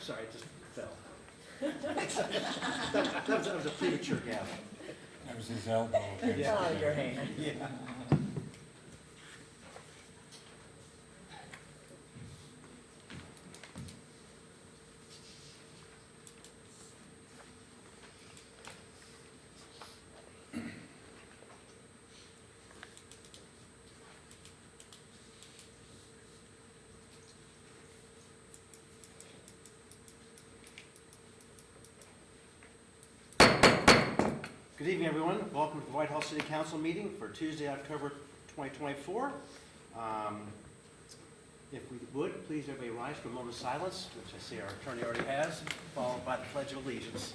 Sorry, it just fell. that was a premature gavel. That was his elbow. Yeah. Oh, your hand. Yeah. Good evening, everyone. Welcome to the Whitehall City Council meeting for Tuesday, October 2024. If we would, please everybody rise for a moment of silence, which I see our attorney already has, followed by the Pledge of Allegiance.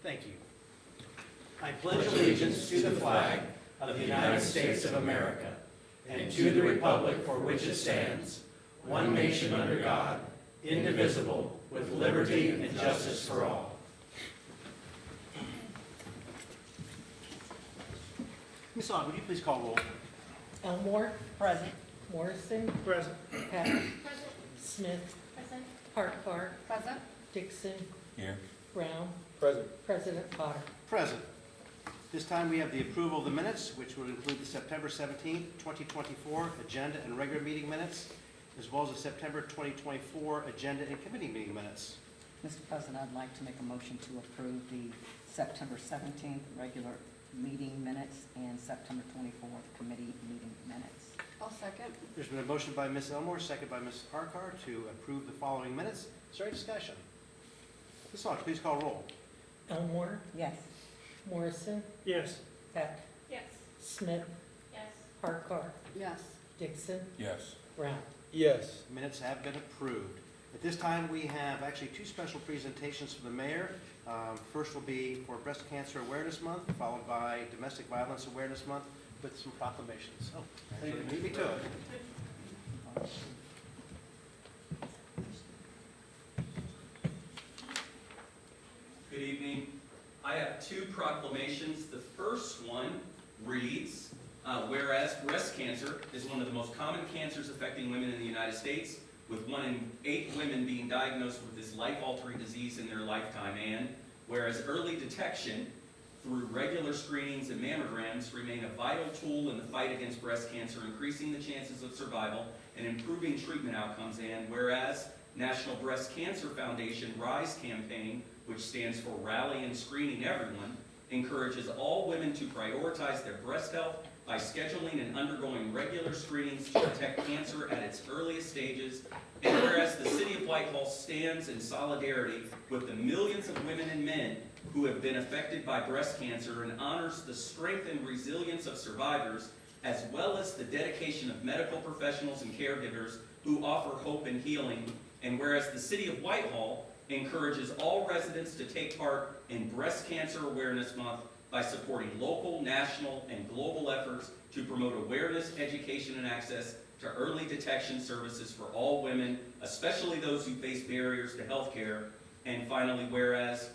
Thank you. I pledge allegiance to the flag of the United States of America and to the republic for which it stands, one nation under God, indivisible, with liberty and justice for all. Ms. Aug, would you please call roll? Elmore, Present. Morrison, Present. Peck, Present. Smith, Present. Hartcar, Present. Dixon, Here. Brown, Present. President Potter. Present. This time we have the approval of the minutes, which would include the September 17th, 2024 agenda and regular meeting minutes, as well as the September 2024 agenda and committee meeting minutes. Mr. President, I'd like to make a motion to approve the September 17th regular meeting minutes and September 24th committee meeting minutes. I'll second. There's been a motion by Ms. Elmore, second by Ms. Harkar to approve the following minutes. Is there any discussion? Ms. Aug, please call roll. Elmore, Yes. Morrison, Yes. Peck, Yes. Smith, Yes. Hartcar, Yes. Dixon, Yes. Brown. Yes. Minutes have been approved. At this time, we have actually two special presentations for the mayor. First will be for Breast Cancer Awareness Month, followed by Domestic Violence Awareness Month with some proclamations. Oh, leave me to it. Good evening. I have two proclamations. The first one reads, whereas breast cancer is one of the most common cancers affecting women in the United States, with 1 in 8 women being diagnosed with this life-altering disease in their lifetime, and whereas early detection through regular screenings and mammograms remain a vital tool in the fight against breast cancer, increasing the chances of survival and improving treatment outcomes, and whereas National Breast Cancer Foundation RISE campaign, which stands for Rally and Screening Everyone, encourages all women to prioritize their breast health by scheduling and undergoing regular screenings to detect cancer at its earliest stages. And whereas the City of Whitehall stands in solidarity with the millions of women and men who have been affected by breast cancer and honors the strength and resilience of survivors, as well as the dedication of medical professionals and caregivers who offer hope and healing. And whereas the City of Whitehall encourages all residents to take part in Breast Cancer Awareness Month by supporting local, national, and global efforts to promote awareness, education, and access to early detection services for all women, especially those who face barriers to health care. And finally, whereas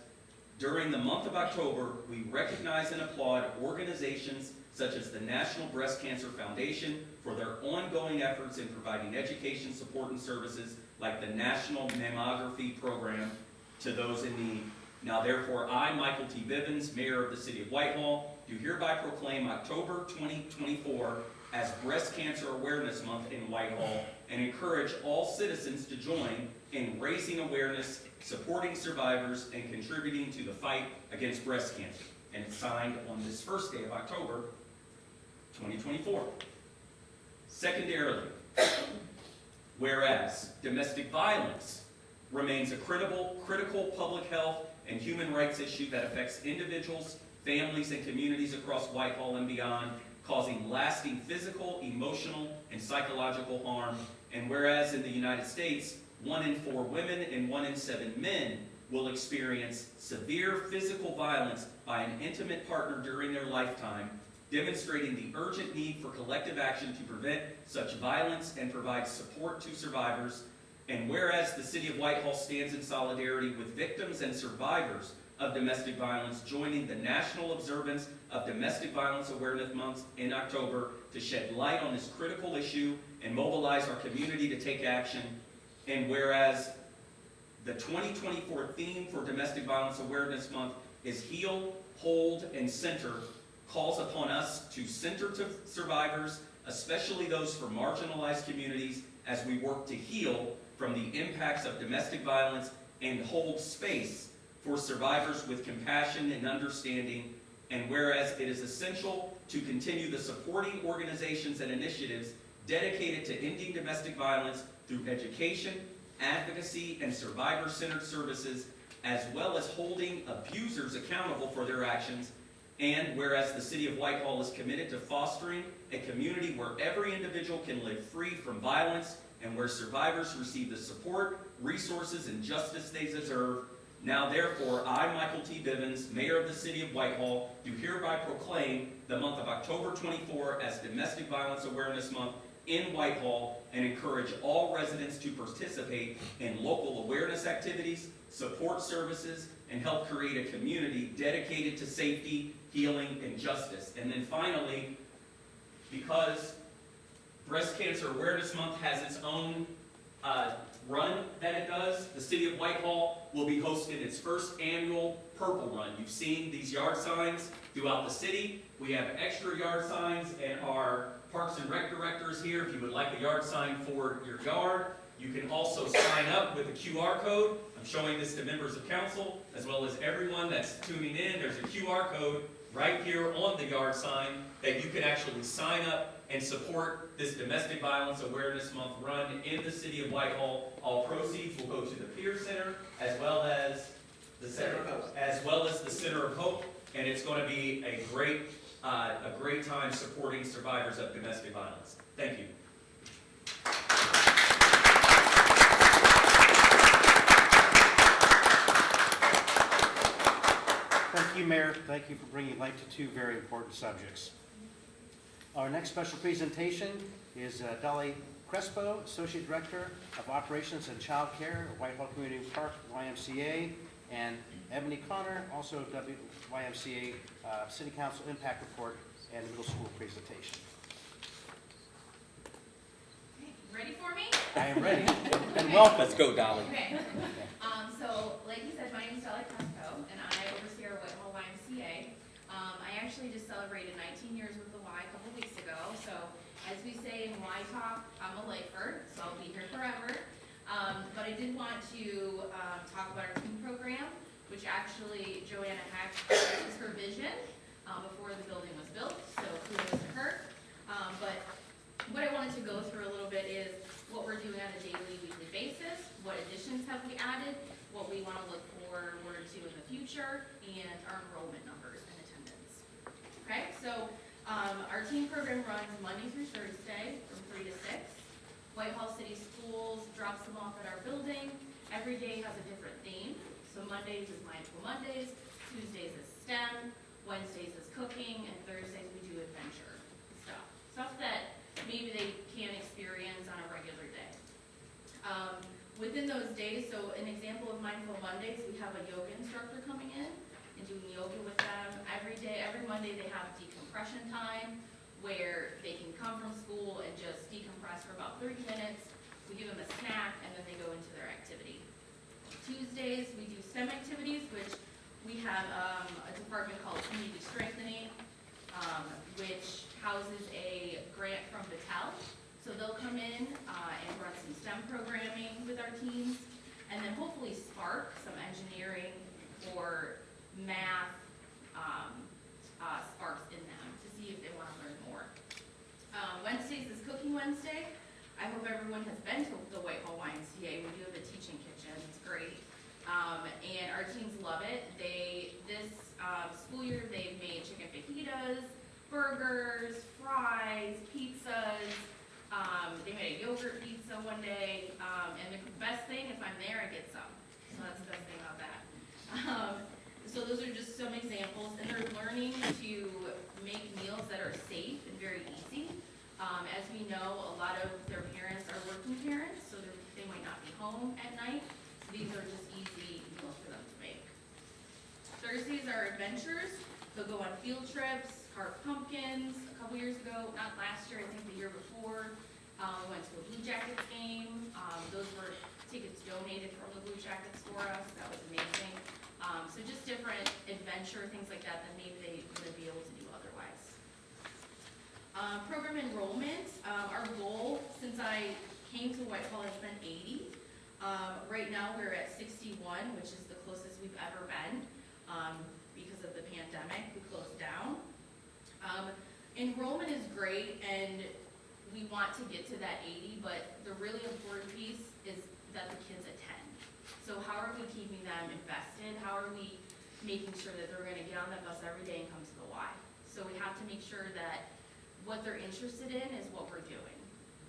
during the month of October, we recognize and applaud organizations such as the National Breast Cancer Foundation for their ongoing efforts in providing education, support, and services like the National Mammography Program to those in need. Now therefore, I, Michael T. Bivens, Mayor of the City of Whitehall, do hereby proclaim October 2024 as Breast Cancer Awareness Month in Whitehall and encourage all citizens to join in raising awareness, supporting survivors, and contributing to the fight against breast cancer. And it's signed on this first day of October 2024. Secondarily, whereas domestic violence remains a critical public health and human rights issue that affects individuals, families, and communities across Whitehall and beyond, causing lasting physical, emotional, and psychological harm. And whereas in the United States, 1 in 4 women and 1 in 7 men will experience severe physical violence by an intimate partner during their lifetime. demonstrating the urgent need for collective action to prevent such violence and provide support to survivors. And whereas the City of Whitehall stands in solidarity with victims and survivors of domestic violence, joining the national observance of Domestic Violence Awareness Month in October to shed light on this critical issue and mobilize our community to take action. And whereas the 2024 theme for Domestic Violence Awareness Month is Heal, Hold, and Center, calls upon us to center to survivors, especially those from marginalized communities, as we work to heal from the impacts of domestic violence and hold space for survivors with compassion and understanding. And whereas it is essential to continue the supporting organizations and initiatives dedicated to ending domestic violence through education, advocacy, and survivor-centered services, as well as holding abusers accountable for their actions. And whereas the City of Whitehall is committed to fostering a community where every individual can live free from violence and where survivors receive the support, resources, and justice they deserve. Now therefore, I, Michael T. Bivens, Mayor of the City of Whitehall, do hereby proclaim the month of October 24 as Domestic Violence Awareness Month in Whitehall and encourage all residents to participate in local awareness activities, support services, and help create a community dedicated to safety, healing, and justice. And then finally, because Breast Cancer Awareness Month has its own run that it does, the City of Whitehall will be hosting its first annual Purple Run. You've seen these yard signs throughout the city. We have extra yard signs, and our Parks and Rec director is here. If you would like a yard sign for your yard, you can also sign up with a QR code. I'm showing this to members of council, as well as everyone that's tuning in. There's a QR code right here on the yard sign that you can actually sign up and support this Domestic Violence Awareness Month run in the City of Whitehall. All proceeds will go to the Peer Center, as well as the Center of Hope, and it's going to be a great time supporting survivors of domestic violence. Thank you. Thank you, Mayor. Thank you for bringing light to two very important subjects. Our next special presentation is Dolly Crespo, Associate Director of Operations and Child Care at Whitehall Community Park YMCA, and Ebony Connor, also YMCA City Council Impact Report and Middle School presentation. Ready for me? I am ready, and welcome. Let's go, Dolly. Okay. So, like you said, my name is Dolly Crespo, and I oversee our Whitehall YMCA. I actually just celebrated 19 years with the Y a couple weeks ago. So, as we say in Y Talk, I'm a lifer, so I'll be here forever. But I did want to talk about our team program, which actually Joanna Hack was her vision before the building was built. So, kudos to her. But what I wanted to go through a little bit is what we're doing on a daily, weekly basis, what additions have we added, what we want to look forward to in the future, and our enrollment numbers and attendance. Okay, so our team program runs Monday through Thursday from 3 to 6. Whitehall City Schools drops them off at our building. Every day has a different theme. So Mondays is Mindful Mondays, Tuesdays is STEM, Wednesdays is cooking, and Thursdays we do adventure stuff. Stuff that maybe they can't experience on a regular day. Within those days, so an example of Mindful Mondays, we have a yoga instructor coming in and doing yoga with them. Every day, every Monday they have decompression time where they can come from school and just decompress for about 30 minutes. We give them a snack and then they go into their activity. Tuesdays, we do STEM activities, which we have a department called Community Strengthening, which houses a grant from Battelle. So they'll come in and run some STEM programming with our teams, and then hopefully spark some engineering or math sparks in them to see if they want to learn more. Wednesdays is Cooking Wednesday. I hope everyone has been to the Whitehall YMCA. We do have a teaching kitchen. It's great. And our teams love it. This school year, they've made chicken fajitas, burgers, fries, pizzas. They made a yogurt pizza one day. And the best thing, if I'm there, I get some. So that's the best thing about that. So those are just some examples. And they're learning to make meals that are safe and very easy. As we know, a lot of their parents are working parents, so they might not be home at night. So these are just easy meals for them to make. Thursdays are adventures. They'll go on field trips, carve pumpkins. A couple years ago, not last year, I think the year before, we went to a Blue Jackets game. Those were tickets donated from the Blue Jackets for us. That was amazing. So just different adventure, things like that maybe they wouldn't be able to do otherwise. Program enrollment, our goal since I came to Whitehall has been 80. Right now we're at 61, which is the closest we've ever been. Because of the pandemic, we closed down. Enrollment is great and we want to get to that 80, but the really important piece is that the kids attend. So how are we keeping them invested? How are we making sure that they're gonna get on that bus every day and come to the Y? So we have to make sure that what they're interested in is what we're doing.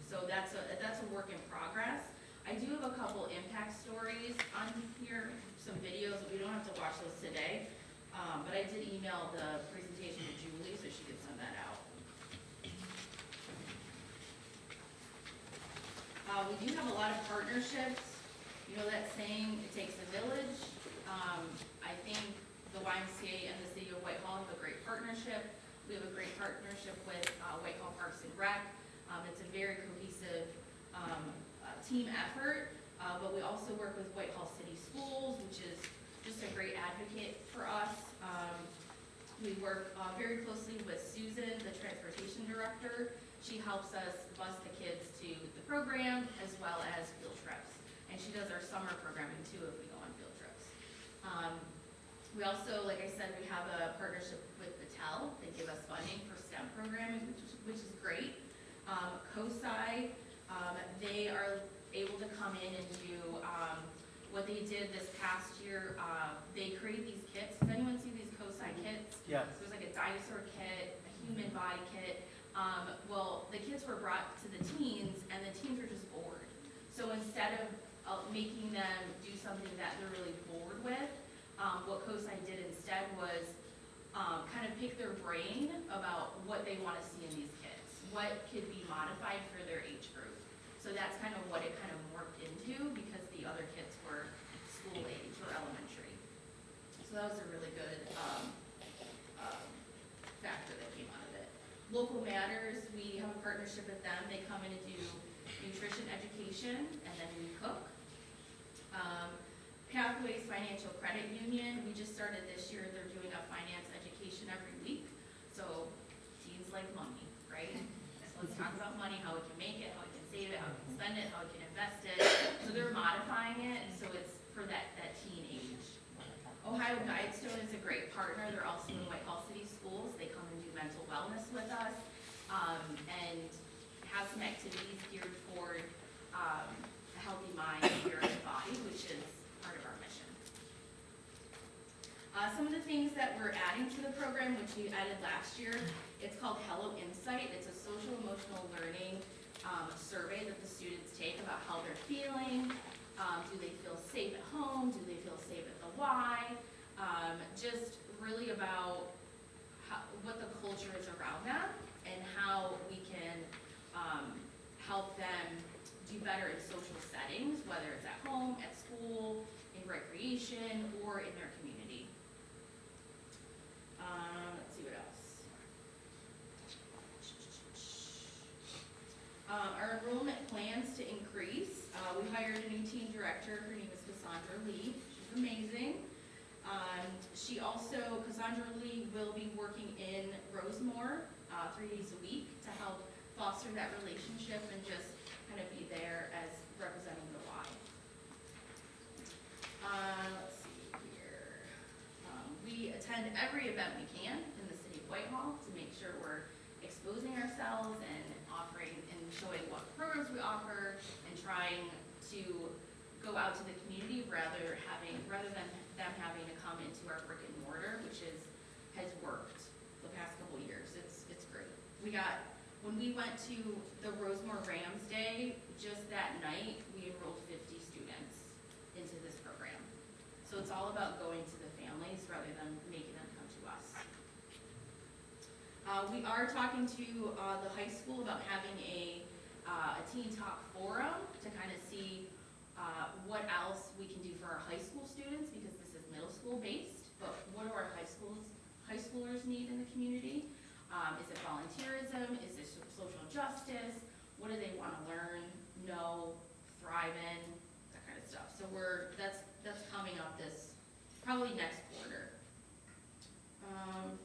So that's a work in progress. I do have a couple impact stories on here, some videos, but we don't have to watch those today. But I did email the presentation to Julie, so she could send that out. We do have a lot of partnerships. You know that saying, it takes a village. I think the YMCA and the City of Whitehall have a great partnership. We have a great partnership with Whitehall Parks and Rec. It's a very cohesive team effort, but we also work with Whitehall City Schools, which is just a great advocate for us. We work very closely with Susan, the transportation director. She helps us bus the kids to the program as well as field trips. And she does our summer programming too if we go on field trips. We also, like I said, we have a partnership with Battelle. They give us funding for STEM programming, which is great. COSI, they are able to come in and do what they did this past year. They create these kits. Does anyone see these COSI kits? Yes. There's like a dinosaur kit, a human body kit. Well, the kids were brought to the teens, and the teens were just bored. So instead of making them do something that they're really bored with, what COSI did instead was kind of pick their brain about what they want to see in these kits, what could be modified for their age group. So that's kind of what it kind of morphed into, because the other kits were school age or elementary. So that was a really good factor that came out of it. Local Matters, we have a partnership with them. They come in and do nutrition education, and then we cook. Pathways Financial Credit Union, we just started this year. They're doing a finance education every week. So teens like money, right? So let's talk about money, how we can make it, how we can save it, how we can spend it, how we can invest it. So they're modifying it, and so it's for that teen age. Ohio Guidestone is a great partner. They're also in Whitehall City Schools. They come and do mental wellness with us, and have some activities geared toward a healthy mind, spirit, and body, which is part of our mission. Some of the things that we're adding to the program, which we added last year, it's called Hello Insight. It's a social emotional learning survey that the students take about how they're feeling. Do they feel safe at home? Do they feel safe at the Y? Just really about what the culture is around them and how we can help them do better in social settings, whether it's at home, at school, in recreation, or in their community. Let's see what else. Our enrollment plans to increase. We hired a new team director. Her name is Cassandra Lee. She's amazing. Cassandra Lee will be working in Rosemore 3 days a week to help foster that relationship and just kind of be there as representing the Y. Let's see here. We attend every event we can in the city of Whitehall to make sure we're exposing ourselves and offering and showing what programs we offer and trying to go out to the community rather than them having to come into our brick and mortar, which has worked the past couple years. It's great. When we went to the Rosemore Rams Day, just that night, we enrolled 50 students into this program. So it's all about going to the families rather than making them come to us. We are talking to the high school about having a teen talk forum to kind of see what else we can do for our high school students, because this is middle school based, but what do our high schoolers need in the community? Is it volunteerism? Is it social justice? What do they want to learn, know, thrive in, that kind of stuff. So that's coming up probably next quarter.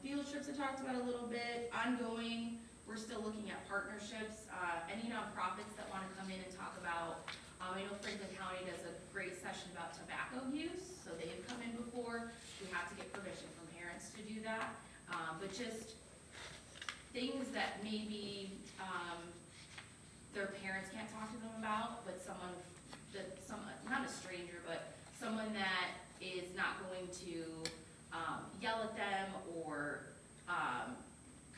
Field trips I talked about a little bit, ongoing, we're still looking at partnerships, any nonprofits that want to come in and talk about, I know Franklin County does a great session about tobacco use, so they've come in before, we have to get permission from parents to do that, but just things that maybe, their parents can't talk to them about, but not a stranger, but someone that is not going to yell at them or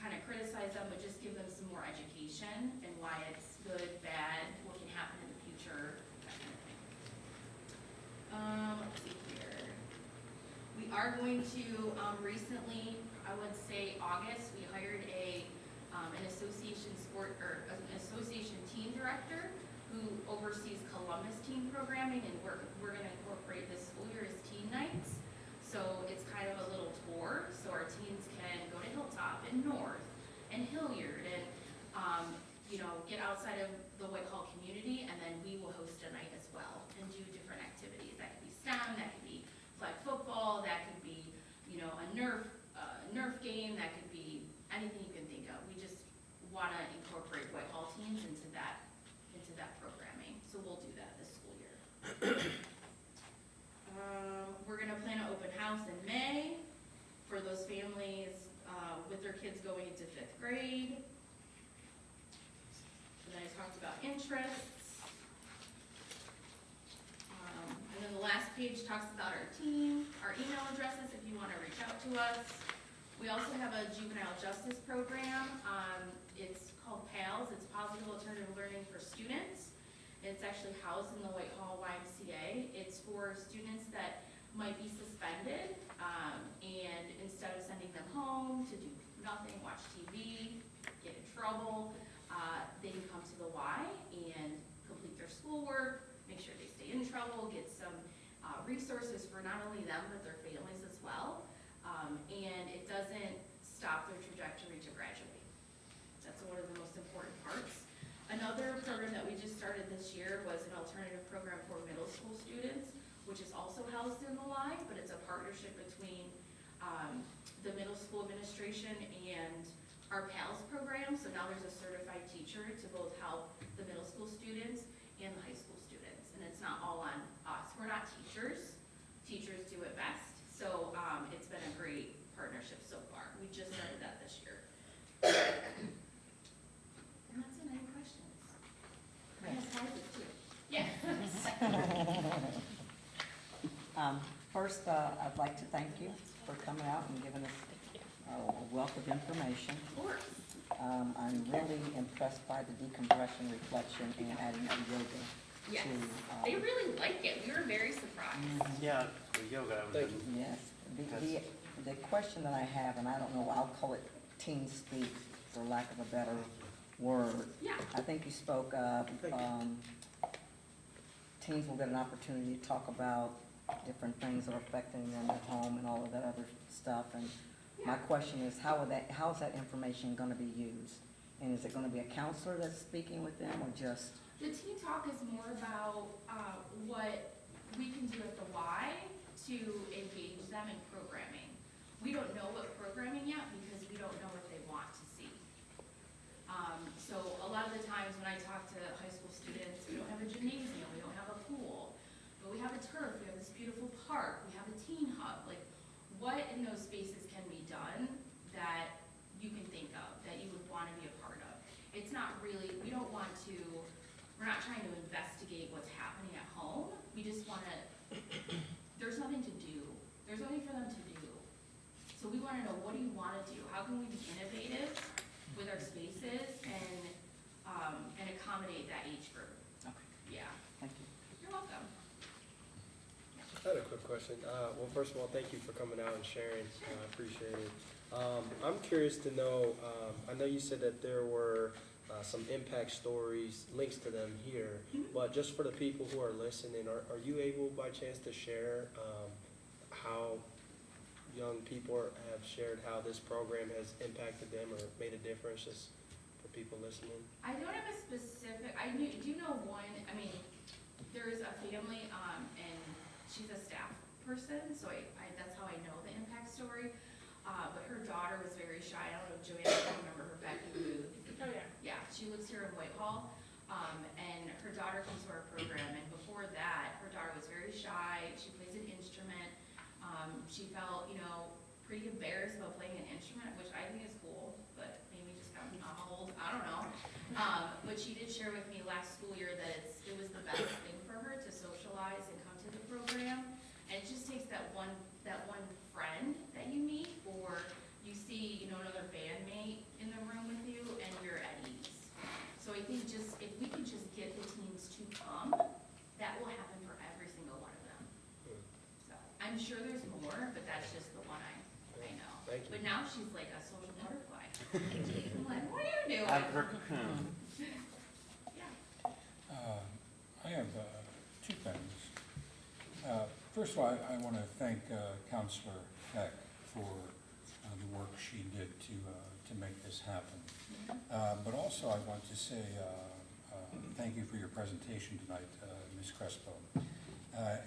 kind of criticize them, but just give them some more education and why it's good, bad, what can happen in the future, that kind of thing. Let's see here. We are going to, recently, I would say August, we hired an association team director who oversees Columbus team programming, and we're gonna incorporate this school year as teen nights. So it's kind of a little tour, so our teens can go to Hilltop and North and Hilliard and, get outside of the Whitehall community, and then we will host a night as well and do different activities. That could be STEM, that could be flag football, that could be, a Nerf game, that could be anything you can think of. We just wanna incorporate Whitehall teams into that programming, so we'll do that this school year. We're gonna plan an open house in May for those families with their kids going into 5th grade. And then I talked about interests. And then the last page talks about our team, our email addresses if you wanna reach out to us. We also have a juvenile justice program. It's called PALS, it's Positive Alternative Learning for Students. It's actually housed in the Whitehall YMCA. It's for students that might be suspended, and instead of sending them home to do nothing, watch TV, get in trouble, they can come to the Y and complete their schoolwork, make sure they stay in trouble, get some resources for not only them, but their families as well. And it doesn't stop their trajectory to graduate. That's one of the most important parts. Another program that we just started this year was an alternative program for middle school students, which is also housed in the Y, but it's a partnership between the middle school administration and our PALS program. So now there's a certified teacher to both help the middle school students and the high school students. And it's not all on us. We're not teachers. Teachers do it best. So it's been a great partnership so far. We just started that this year. And that's it. Any questions? I have slides too. Yeah. First, I'd like to thank you for coming out and giving us a wealth of information. Of course. I'm really impressed by the decompression, reflection, and adding of yoga Yes. to. They really like it. We were very surprised. Yeah, the yoga. Yes. The question that I have, and I don't know, I'll call it teen speak for lack of a better word. Yeah. I think you spoke of, teens will get an opportunity to talk about different things that are affecting them at home and all of that other stuff. And my question is, how is that information gonna be used? And is it gonna be a counselor that's speaking with them, or just? The teen talk is more about what we can do at the Y to engage them in programming. We don't know what programming yet because we don't know what they want to see. So a lot of the times when I talk to high school students, we don't have a gymnasium, we don't have a pool, but we have a turf, we have this beautiful park, we have a teen hub. Like, what in those spaces can be done that you can think of, that you would want to be a part of? It's not really, we're not trying to investigate what's happening at home. We just want to, there's nothing to do. There's nothing for them to do. So we want to know, what do you want to do? How can we be innovative with our spaces and accommodate that age group? Okay, Yeah, thank you. you're welcome. I had a quick question. Well, first of all, thank you for coming out and sharing. I appreciate it. I'm curious to know, I know you said that there were some impact stories, links to them here, but just for the people who are listening, are you able by chance to share how young people have shared how this program has impacted them or made a difference, just for people listening? I don't have a specific, do know one, I mean, there's a family, and she's a staff person, so that's how I know the impact story. But her daughter was very shy. I don't know if Joanna can remember her, Becky Booth. Oh, yeah. Yeah, she lives here in Whitehall, and her daughter comes to our program, and before that, her daughter was very shy. She plays an instrument. She felt, pretty embarrassed about playing an instrument, which I think is cool, but maybe just got I'm old, I don't know. But she did share with me last school year that it was the best thing for her to socialize and come to the program. And it just takes that one friend that you meet, or you see, another bandmate in the room with you, and you're at ease. So I think if we could just get the teens to come, that will happen for every single one of them. So I'm sure there's more, but that's just the one I know. Thank you. But now she's like a social butterfly. I'm like, what are you doing? Out of her cocoon. Yeah. I have two things. First of all, I want to thank Counselor Heck for the work she did to make this happen. But also, I want to say thank you for your presentation tonight, Ms. Crespo. I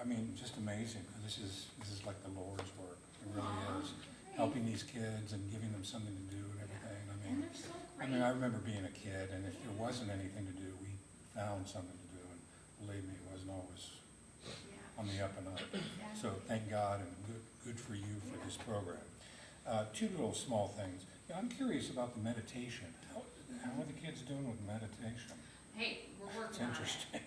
mean, just amazing. This is like the Lord's work. It really is. Helping these kids and giving them something to do and everything. And they're so I great. mean, I remember being a kid, and if there wasn't anything to do, we found something to do, and believe me, it wasn't always Yeah. on the up and up. Yeah. So thank God, and good for you for this program. Two little small things. Yeah, I'm curious about the meditation. How are the kids doing with meditation? Hey, we're It's working on it. interesting.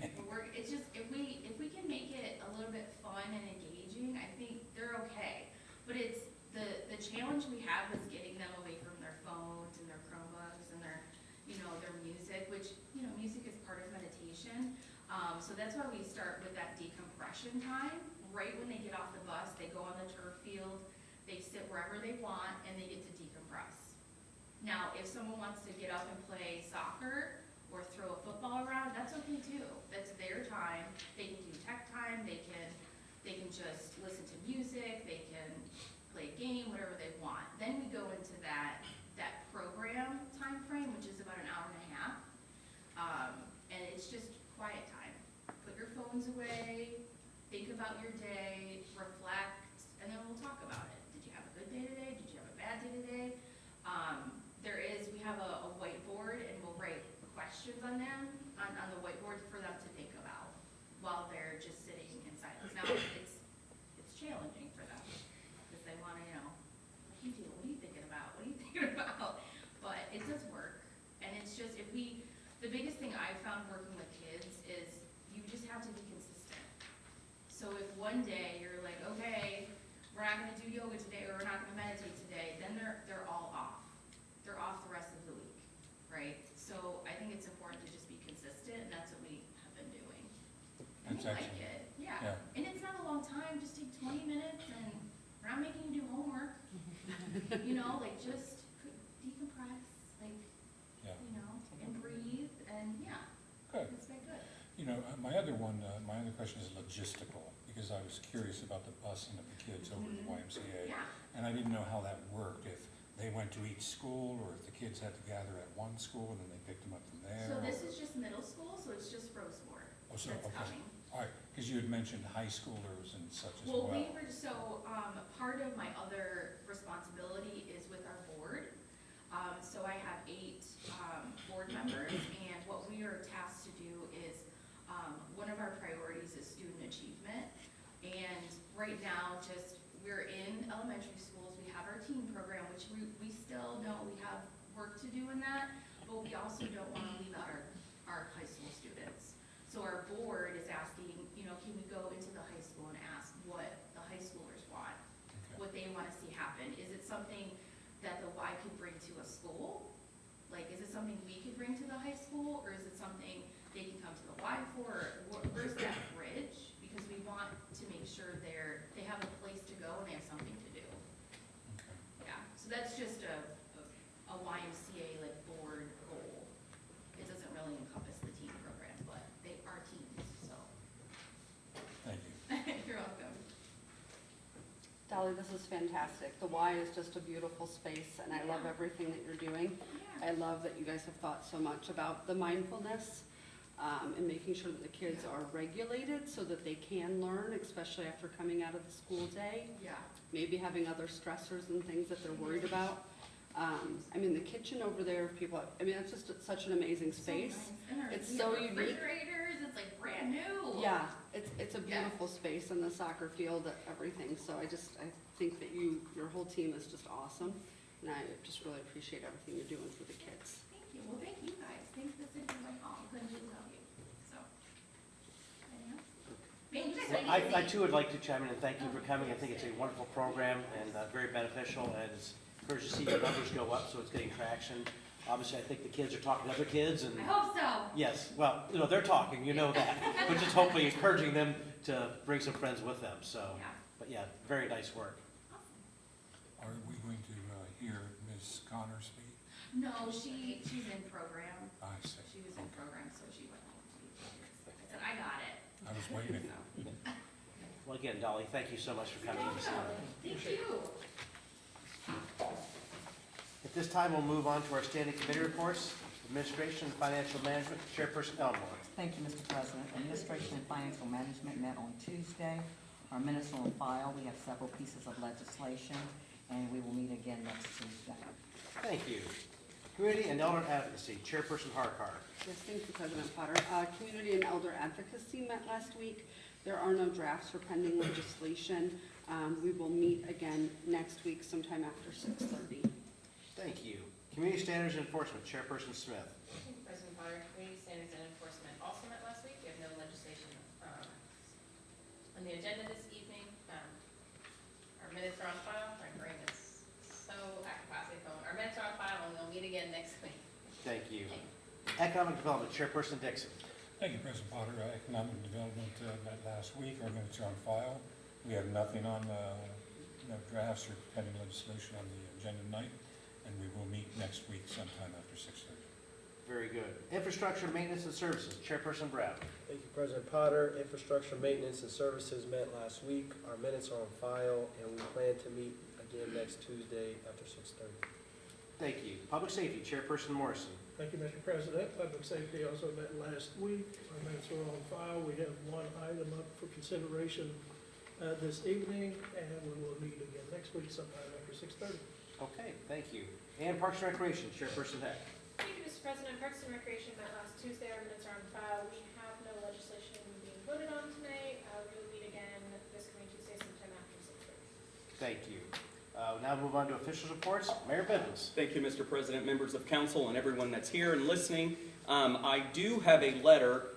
It's just, if we can make it a little bit fun and engaging, I think they're okay. But it's, the challenge we have is getting them away from their phones and their Chromebooks and their music, which, music is part of meditation. So that's why we start with that decompression time. Right when they get off the bus, they go on the turf field, they sit wherever they want, and they get to decompress. Now, if someone wants to get up and play soccer or throw a football around, that's okay too. That's their time. They can do tech time, they can just listen to music, they can play a game, whatever they want. Then we go into that program time frame, which is about an hour and a half. And it's just quiet time. Put your phones away, think about your day, reflect, and then we'll talk about it. Did you have a good day today? Did you have a bad day today? We have a whiteboard, and we'll write questions on them, on the whiteboard for them to think about while they're just sitting in silence. Now, it's challenging for them, because they want to, what are you thinking about? What are you thinking about? But it does work, and it's just, the biggest thing I've found working with kids is you just have to be consistent. So if one day you're like, okay, we're not gonna do yoga today, or we're not gonna meditate today, then they're all off. They're off the rest of the week, right? So I think it's important to just be consistent, and that's what we have been doing. And That's we like excellent. it, yeah. Yeah. And it's not a long time, just take 20 minutes, and we're not making you do homework. Like just decompress, Yeah. and breathe, and yeah, Good. it's been good. My other question is logistical, because I was curious about the busing of the kids over to the YMCA. Yeah. And I didn't know how that worked, if they went to each school, or if the kids had to gather at one school and then they picked them up from there. So this is just middle school, so it's just Rosemoor Oh, so, that's okay. coming. All right, because you had mentioned high schoolers and such as Well, well. part of my other responsibility is with our board. So I have 8 board members, and what we are tasked to do is, one of our priorities is student achievement. And right now, we're in elementary schools, we have our teen program, which we still know we have work to do in that, but we also don't want to leave out our high school students. So our board is asking, can we go into the high school and ask what the high schoolers want, Okay. what they want to see happen? Is it something that the Y could bring to a school? Like, is it something we could bring to the high school, or is it something they can come to the Y for? Where's that bridge? Because we want to make sure they have a place to go and they have something to do. So that's just a YMCA like board goal. It doesn't really encompass the teen program, but they are teens, so. Thank you. You're welcome. Dolly, this is fantastic. The Y is just a beautiful space, and I love everything that you're doing. I love that you guys have thought so much about the mindfulness and making sure that the kids are regulated so that they can learn, especially after coming out of the school day. Yeah. Maybe having other stressors and things that they're worried about. I mean, the kitchen over there, people, I mean, it's just such an amazing space. So nice. It's We so have unique. refrigerators, it's like brand new. Yeah, it's a beautiful space and the soccer field, everything, so I think that your whole team is just awesome, and I just really appreciate everything you're doing for the kids. Thank you. Well, thank you guys. Thanks the city of Whitehall. Couldn't do without you. So. Anything else? Man, you guys Well, are I easy. too would like to chime in and thank you for coming. I think it's a wonderful program and very beneficial, and it's encouraging to see your numbers go up, so it's getting traction. Obviously, I think the kids are talking to other kids, and I hope so. yes, well, they're talking, you know that, but just hopefully encouraging them to bring some friends with them, so. Yeah. But yeah, very nice work. Are we going to hear Ms. Connor speak? No, she's in program. I see. She was in program, so she wasn't able to be here. I said, I got it. I was waiting. So. Well, again, Dolly, thank you so much for coming in this evening. Thank you. At this time, we'll move on to our standing committee reports. Administration and Financial Management, Chairperson Elmore. Thank you, Mr. President. Administration and Financial Management met on Tuesday. Our minutes are on file. We have several pieces of legislation, and we will meet again next Tuesday. Thank you. Community and Elder Advocacy, Chairperson Harkar. Yes, thank you, President Potter. Community and Elder Advocacy met last week. There are no drafts for pending legislation. We will meet again next week sometime after 6:30. Thank you. Community Standards and Enforcement, Chairperson Smith. Thank you, President Potter. Community Standards and Enforcement also met last week. We have no legislation on the agenda this evening. Our minutes are on file. My brain is so incapacitated. Our minutes are on file, and we'll meet again next week. Thank you. Economic Development, Chairperson Dixon. Thank you, President Potter. Economic Development met last week. Our minutes are on file. We have nothing on, no drafts or pending legislation on the agenda tonight, and we will meet next week sometime after 6:30. Very good. Infrastructure, Maintenance, and Services, Chairperson Brown. Thank you, President Potter. Infrastructure Maintenance and Services met last week. Our minutes are on file, and we plan to meet again next Tuesday after 6:30. Thank you. Public Safety, Chairperson Morrison. Thank you, Mr. President. Public Safety also met last week. Our minutes are on file. We have one item up for consideration this evening, and we will meet again next week sometime after 6:30. Okay, thank you. And Parks and Recreation, Chairperson Heck. Thank you, Mr. President. Parks and Recreation met last Tuesday. Our minutes are on file. We have no legislation being voted on tonight. We will meet again this coming Tuesday sometime after 6:30. Thank you. Now move on to officials' reports. Mayor Bivens. Thank you, Mr. President, members of council, and everyone that's here and listening. I do have a letter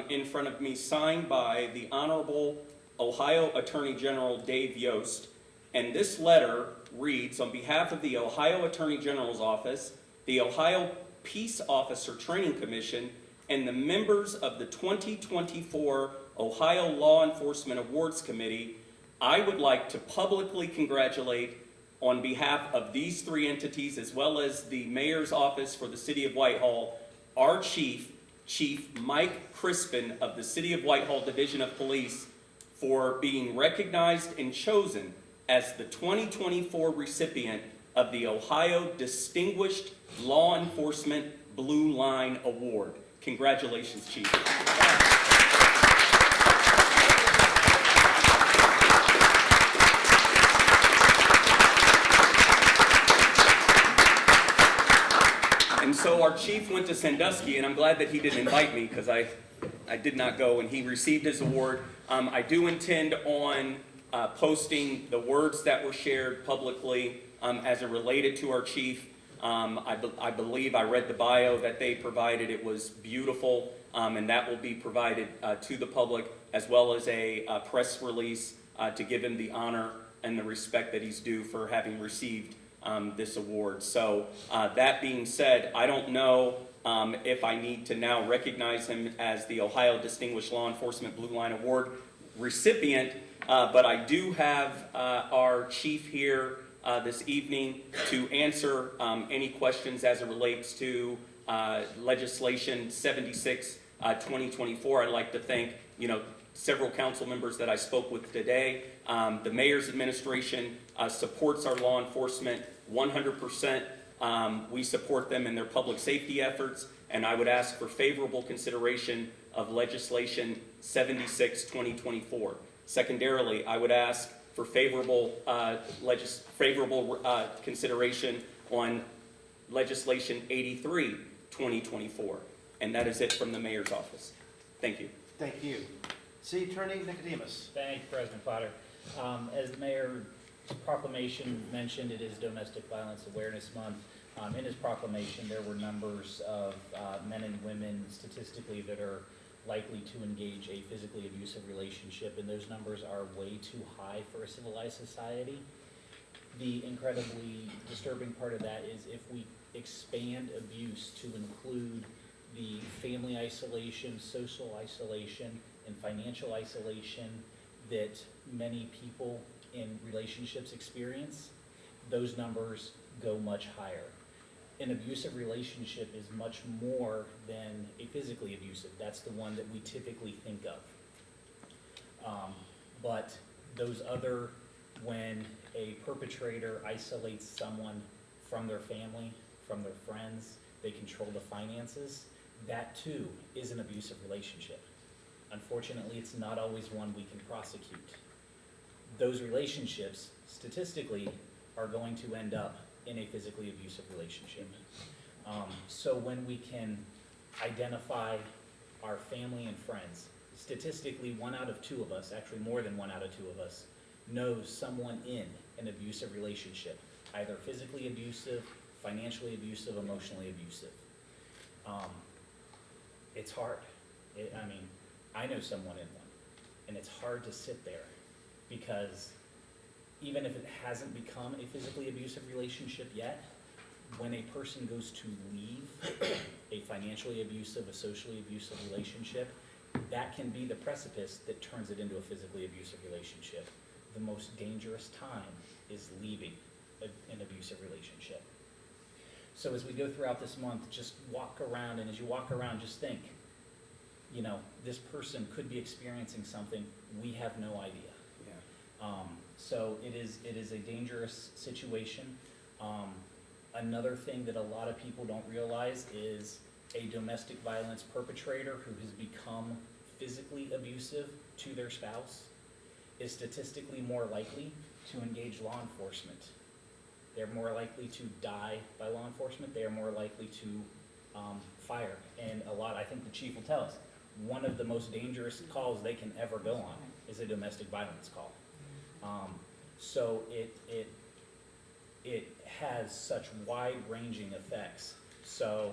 in front of me signed by the Honorable Ohio Attorney General Dave Yost. And this letter reads, on behalf of the Ohio Attorney General's Office, the Ohio Peace Officer Training Commission, and the members of the 2024 Ohio Law Enforcement Awards Committee, I would like to publicly congratulate on behalf of these three entities, as well as the Mayor's Office for the City of Whitehall, our Chief Mike Crispin of the City of Whitehall Division of Police, for being recognized and chosen as the 2024 recipient of the Ohio Distinguished Law Enforcement Blue Line Award. Congratulations, Chief. And so our chief went to Sandusky, and I'm glad that he didn't invite me, because I did not go, and he received his award. I do intend on posting the words that were shared publicly as it related to our chief. I believe I read the bio that they provided. It was beautiful, and that will be provided to the public, as well as a press release to give him the honor and the respect that he's due for having received this award. So that being said, I don't know if I need to now recognize him as the Ohio Distinguished Law Enforcement Blue Line Award recipient, but I do have our chief here this evening to answer any questions as it relates to legislation 76, 2024. I'd like to thank, several council members that I spoke with today. The mayor's administration supports our law enforcement 100%. We support them in their public safety efforts, and I would ask for favorable consideration of legislation 76, 2024. Secondarily, I would ask for favorable consideration on legislation 83, 2024. And that is it from the mayor's office. Thank you. Thank you. City Attorney Nicodemus. Thank you, President Potter. As the mayor's proclamation mentioned, it is Domestic Violence Awareness Month. In his proclamation, there were numbers of men and women statistically that are likely to engage a physically abusive relationship, and those numbers are way too high for a civilized society. The incredibly disturbing part of that is if we expand abuse to include the family isolation, social isolation, and financial isolation that many people in relationships experience, those numbers go much higher. An abusive relationship is much more than a physically abusive. That's the one that we typically think of. But those other, when a perpetrator isolates someone from their family, from their friends, they control the finances, that too is an abusive relationship. Unfortunately, it's not always one we can prosecute. Those relationships, statistically, are going to end up in a physically abusive relationship. So when we can identify our family and friends, statistically 1 out of 2 of us, actually more than 1 out of 2 of us, knows someone in an abusive relationship, either physically abusive, financially abusive, emotionally abusive. It's hard. I know someone in one, and it's hard to sit there because even if it hasn't become a physically abusive relationship yet, when a person goes to leave a financially abusive, a socially abusive relationship, that can be the precipice that turns it into a physically abusive relationship. The most dangerous time is leaving an abusive relationship. So as we go throughout this month, just walk around, and as you walk around, just think, this person could be experiencing something we have no idea. So it is a dangerous situation. Another thing that a lot of people don't realize is a domestic violence perpetrator who has become physically abusive to their spouse is statistically more likely to engage law enforcement. They're more likely to die by law enforcement. They are more likely to fire. And I think the chief will tell us, one of the most dangerous calls they can ever go on is a domestic violence call. So it has such wide-ranging effects. So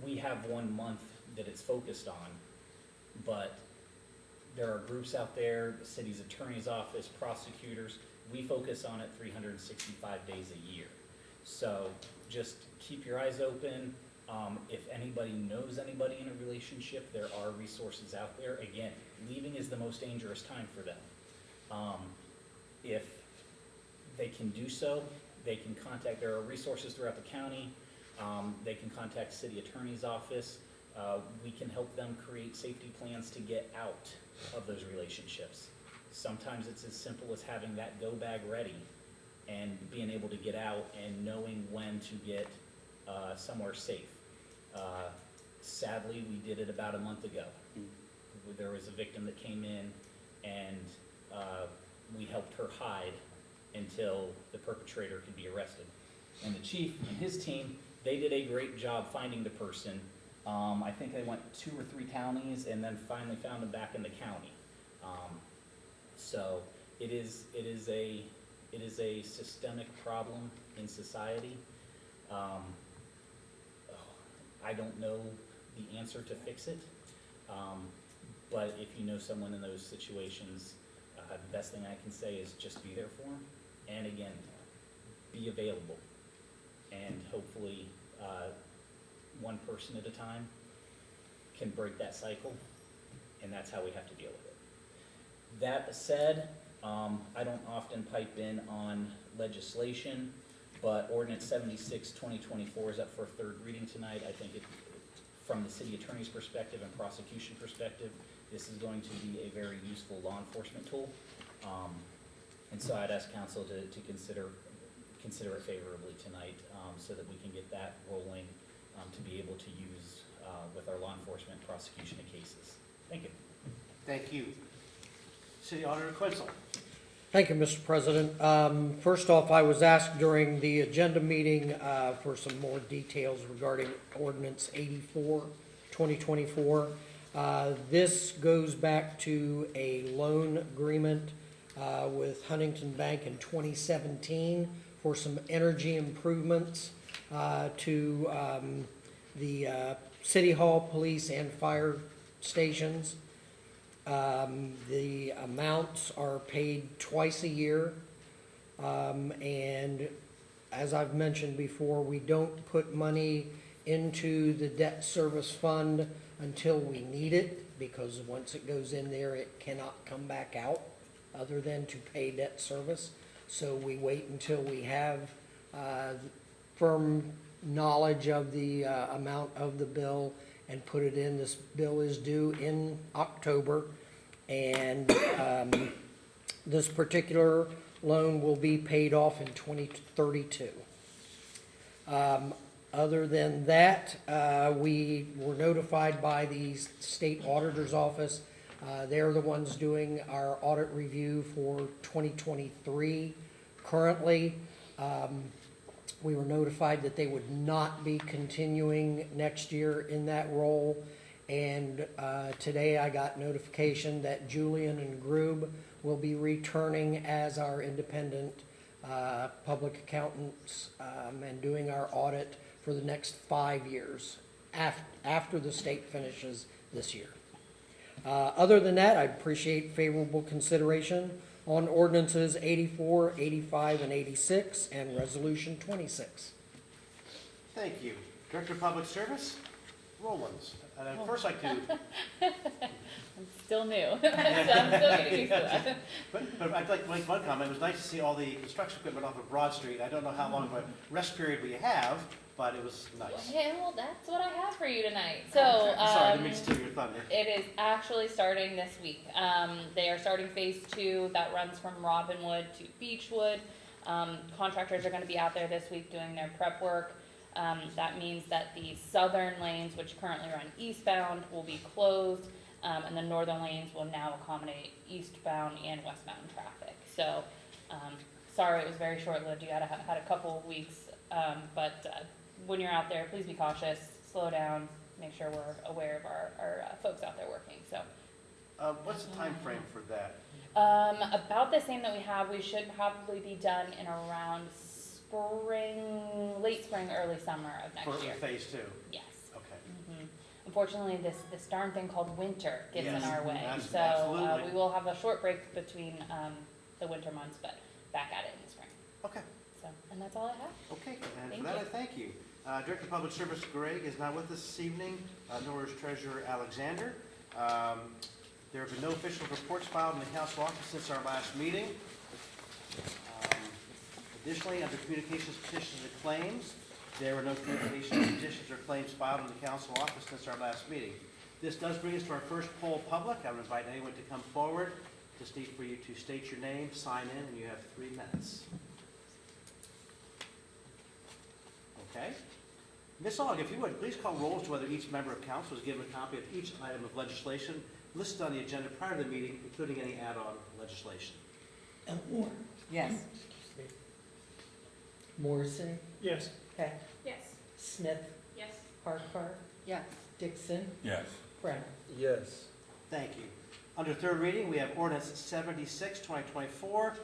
we have 1 month that it's focused on, but there are groups out there, the city's attorney's office, prosecutors. We focus on it 365 days a year. So just keep your eyes open. If anybody knows anybody in a relationship, there are resources out there. Again, leaving is the most dangerous time for them. If they can do so, they can contact, there are resources throughout the county. They can contact city attorney's office. We can help them create safety plans to get out of those relationships. Sometimes it's as simple as having that go bag ready and being able to get out and knowing when to get somewhere safe. Sadly, we did it about a month ago. There was a victim that came in and we helped her hide until the perpetrator could be arrested. And the chief and his team, they did a great job finding the person. I think they went 2 or 3 counties and then finally found him back in the county. So it is a systemic problem in society. I don't know the answer to fix it, but if you know someone in those situations, the best thing I can say is just be there for them. And again, be available. And hopefully, 1 person at a time can break that cycle, and that's how we have to deal with it. That said, I don't often pipe in on legislation, but ordinance 76, 2024 is up for third reading tonight. I think it, from the city attorney's perspective and prosecution perspective, this is going to be a very useful law enforcement tool. And so I'd ask council to consider it favorably tonight, so that we can get that rolling, to be able to use with our law enforcement prosecution of cases. Thank you. Thank you. City Auditor Quinzel. Thank you, Mr. President. First off, I was asked during the agenda meeting for some more details regarding ordinance 84, 2024. This goes back to a loan agreement with Huntington Bank in 2017 for some energy improvements to the City Hall, police, and fire stations. The amounts are paid twice a year. And as I've mentioned before, we don't put money into the debt service fund until we need it, because once it goes in there, it cannot come back out other than to pay debt service. So we wait until we have firm knowledge of the amount of the bill and put it in. This bill is due in October, and this particular loan will be paid off in 2032. Other than that, we were notified by the state auditor's office. They're the ones doing our audit review for 2023. Currently, we were notified that they would not be continuing next year in that role. And today I got notification that Julian and Grube will be returning as our independent public accountants and doing our audit for the next 5 years after the state finishes this year. Other than that, I appreciate favorable consideration on ordinances 84, 85, and 86, and resolution 26. Thank you. Director of Public Service, Rollins. And I'd first like to, I'm still new, so I'm still getting used to that. but I'd like to make one comment. It was nice to see all the construction equipment off of Broad Street. I don't know how long of a rest period we have, but it was nice. Okay, well, that's what I have for you tonight. So, Sorry, I didn't mean to steal your thunder. it is actually starting this week. They are starting phase 2 that runs from Robinwood to Beechwood. Contractors are gonna be out there this week doing their prep work. That means that the southern lanes, which currently run eastbound, will be closed, and the northern lanes will now accommodate eastbound and westbound traffic. So, sorry it was very short-lived. You had a couple of weeks, but when you're out there, please be cautious, slow down, make sure we're aware of our folks out there working. So, What's the time frame for that? about the same that we have. We should probably be done in around late spring, early summer of next For year. phase 2? Yes. Okay. Unfortunately, this darn thing called winter gets in Yes, our way. So absolutely. we will have a short break between the winter months, but back at it in the spring. Okay. So, and that's all I have. Okay, and Thank for that, you. I thank you. Director of Public Service Greg is not with us this evening, nor is Treasurer Alexander. There have been no official reports filed in the council office since our last meeting. Additionally, under communications, petitions, and claims, there were no communications, petitions, or claims filed in the council office since our last meeting. This does bring us to our first poll public. I would invite anyone to come forward. Just need for you to state your name, sign in, and you have 3 minutes. Okay. Ms. Aug, if you would, please call roll as to whether each member of council is given a copy of each item of legislation listed on the agenda prior to the meeting, including any add-on legislation. Elmore. Yes. Morrison. Yes. Peck. Yes. Smith. Yes. Farquhar. Yes. Dixon. Yes. Brown. Yes. Thank you. Under third reading, we have ordinance 76, 2024,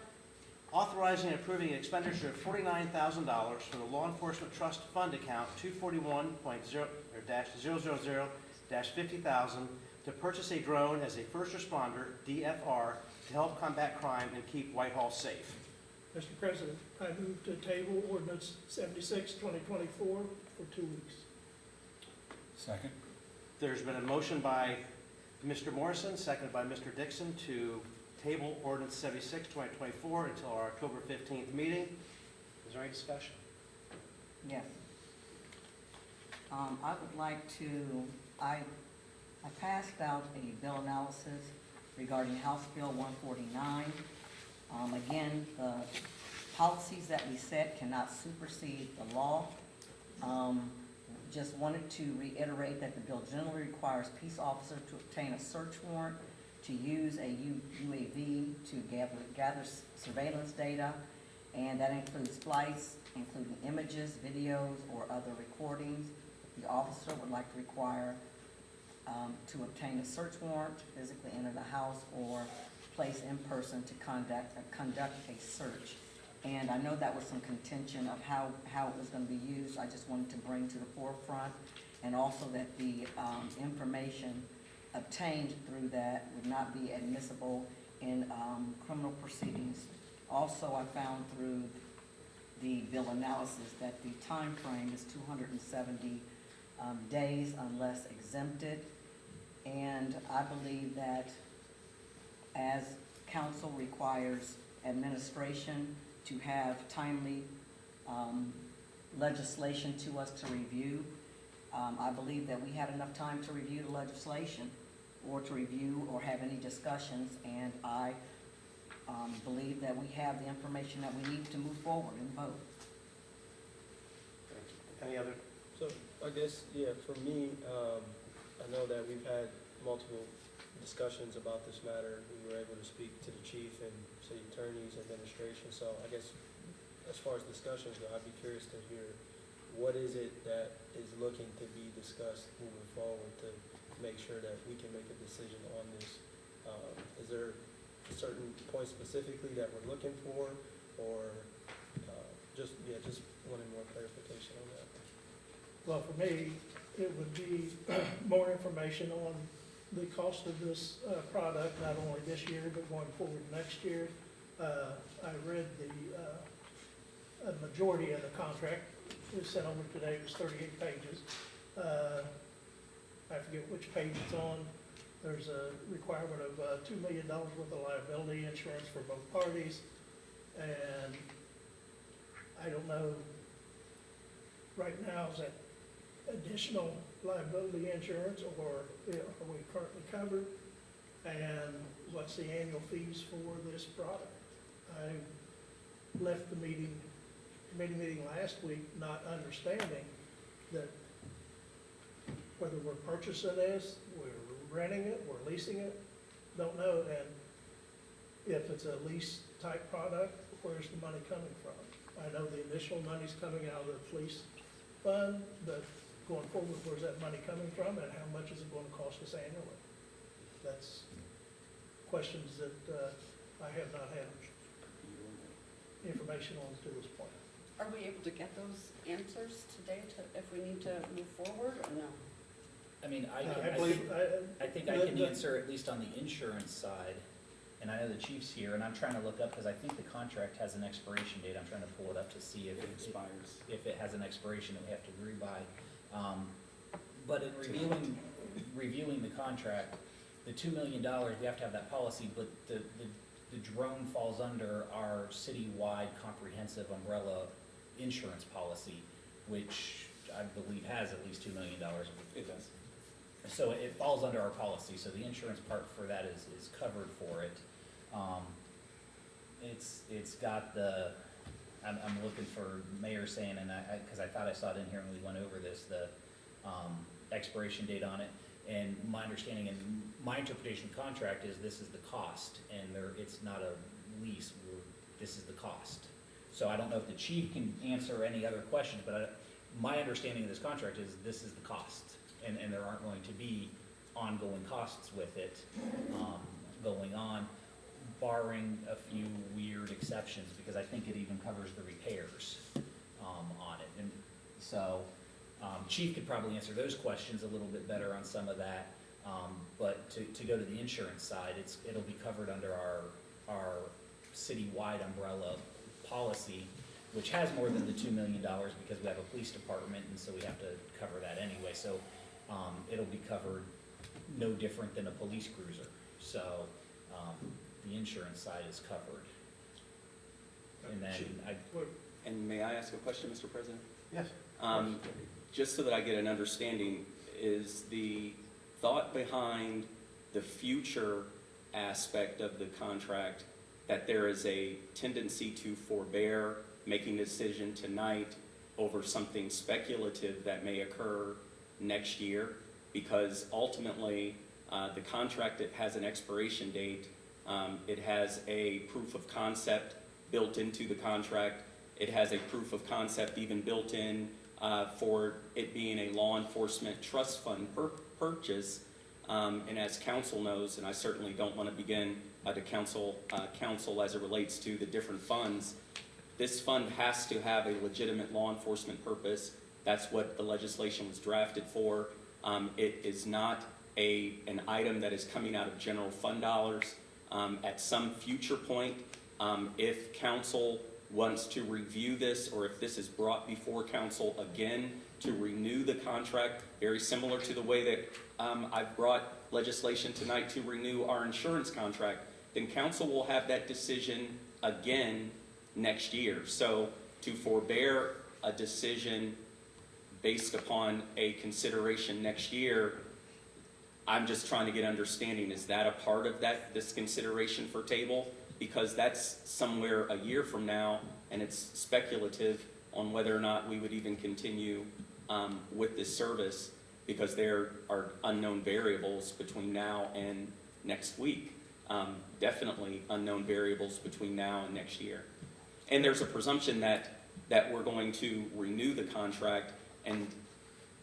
authorizing and approving an expenditure of $49,000 from the Law Enforcement Trust Fund account 241.000-50,000 to purchase a drone as a first responder, DFR, to help combat crime and keep Whitehall safe. Mr. President, I move to table ordinance 76, 2024 for 2 weeks. Second? There's been a motion by Mr. Morrison, seconded by Mr. Dixon, to table ordinance 76, 2024 until our October 15th meeting. Is there any discussion? Yes. I would like to, I passed out a bill analysis regarding House Bill 149. Again, the policies that we set cannot supersede the law. Just wanted to reiterate that the bill generally requires peace officers to obtain a search warrant, to use a UAV to gather surveillance data, and that includes flights, including images, videos, or other recordings. The officer would like to require to obtain a search warrant to physically enter the house or place in person to conduct a search. And I know that was some contention of how it was going to be used. I just wanted to bring to the forefront, and also that the information obtained through that would not be admissible in criminal proceedings. Also, I found through the bill analysis that the time frame is 270 days unless exempted. And I believe that as council requires administration to have timely legislation to us to review, I believe that we had enough time to review the legislation or to review or have any discussions, and I believe that we have the information that we need to move forward and vote. Thank you. Any other? So I guess, yeah, for me, I know that we've had multiple discussions about this matter. We were able to speak to the chief and city attorney's administration. So I guess as far as discussions go, I'd be curious to hear what is it that is looking to be discussed moving forward to make sure that we can make a decision on this. Is there a certain point specifically that we're looking for, or just wanting more clarification on that? Well, for me, it would be more information on the cost of this product, not only this year, but going forward next year. I read a majority of the contract. It was sent over today. It was 38 pages. I forget which page it's on. There's a requirement of $2 million worth of liability insurance for both parties. And I don't know, right now, is that additional liability insurance, or are we currently covered? And what's the annual fees for this product? I left the committee meeting last week not understanding that whether we're purchasing this, we're renting it, we're leasing it, don't know. And if it's a lease type product, where's the money coming from? I know the initial money's coming out of the police fund, but going forward, where's that money coming from, and how much is it going to cost us annually? That's questions that I have not had information on to this point. Are we able to get those answers today if we need to move forward, or no? I mean, I believe, I think I can answer at least on the insurance side, and I know the chief's here, and I'm trying to look up, because I think the contract has an expiration date. I'm trying to pull it up to see if if it has an expiration that we have to agree by. But in reviewing the contract, the $2 million, we have to have that policy, but the drone falls under our citywide comprehensive umbrella insurance policy, which I believe has at least $2 million. It does. So it falls under our policy, so the insurance part for that is covered for it. It's got the, I'm looking for Mayor saying, and because I thought I saw it in here when we went over this, the expiration date on it. And my understanding and my interpretation of the contract is this is the cost, and it's not a lease, this is the cost. So I don't know if the chief can answer any other questions, but my understanding of this contract is this is the cost, and there aren't going to be ongoing costs with it going on, barring a few weird exceptions, because I think it even covers the repairs on it. And so Chief could probably answer those questions a little bit better on some of that, but to go to the insurance side, it'll be covered under our citywide umbrella policy, which has more than the $2 million because we have a police department, and so we have to cover that anyway. So it'll be covered no different than a police cruiser. So the insurance side is covered. And then And may I ask a question, Mr. President? Yes. Just so that I get an understanding, is the thought behind the future aspect of the contract that there is a tendency to forbear making a decision tonight over something speculative that may occur next year? Because ultimately, the contract, it has an expiration date. It has a proof of concept built into the contract. It has a proof of concept even built in for it being a law enforcement trust fund purchase. And as council knows, and I certainly don't want to begin to counsel as it relates to the different funds, this fund has to have a legitimate law enforcement purpose. That's what the legislation was drafted for. It is not an item that is coming out of general fund dollars. At some future point, if council wants to review this, or if this is brought before council again to renew the contract, very similar to the way that I've brought legislation tonight to renew our insurance contract, then council will have that decision again next year. So to forbear a decision based upon a consideration next year, I'm just trying to get understanding, is that a part of this consideration for table? Because that's somewhere a year from now, and it's speculative on whether or not we would even continue with this service, because there are unknown variables between now and next week. Definitely unknown variables between now and next year. And there's a presumption that we're going to renew the contract, and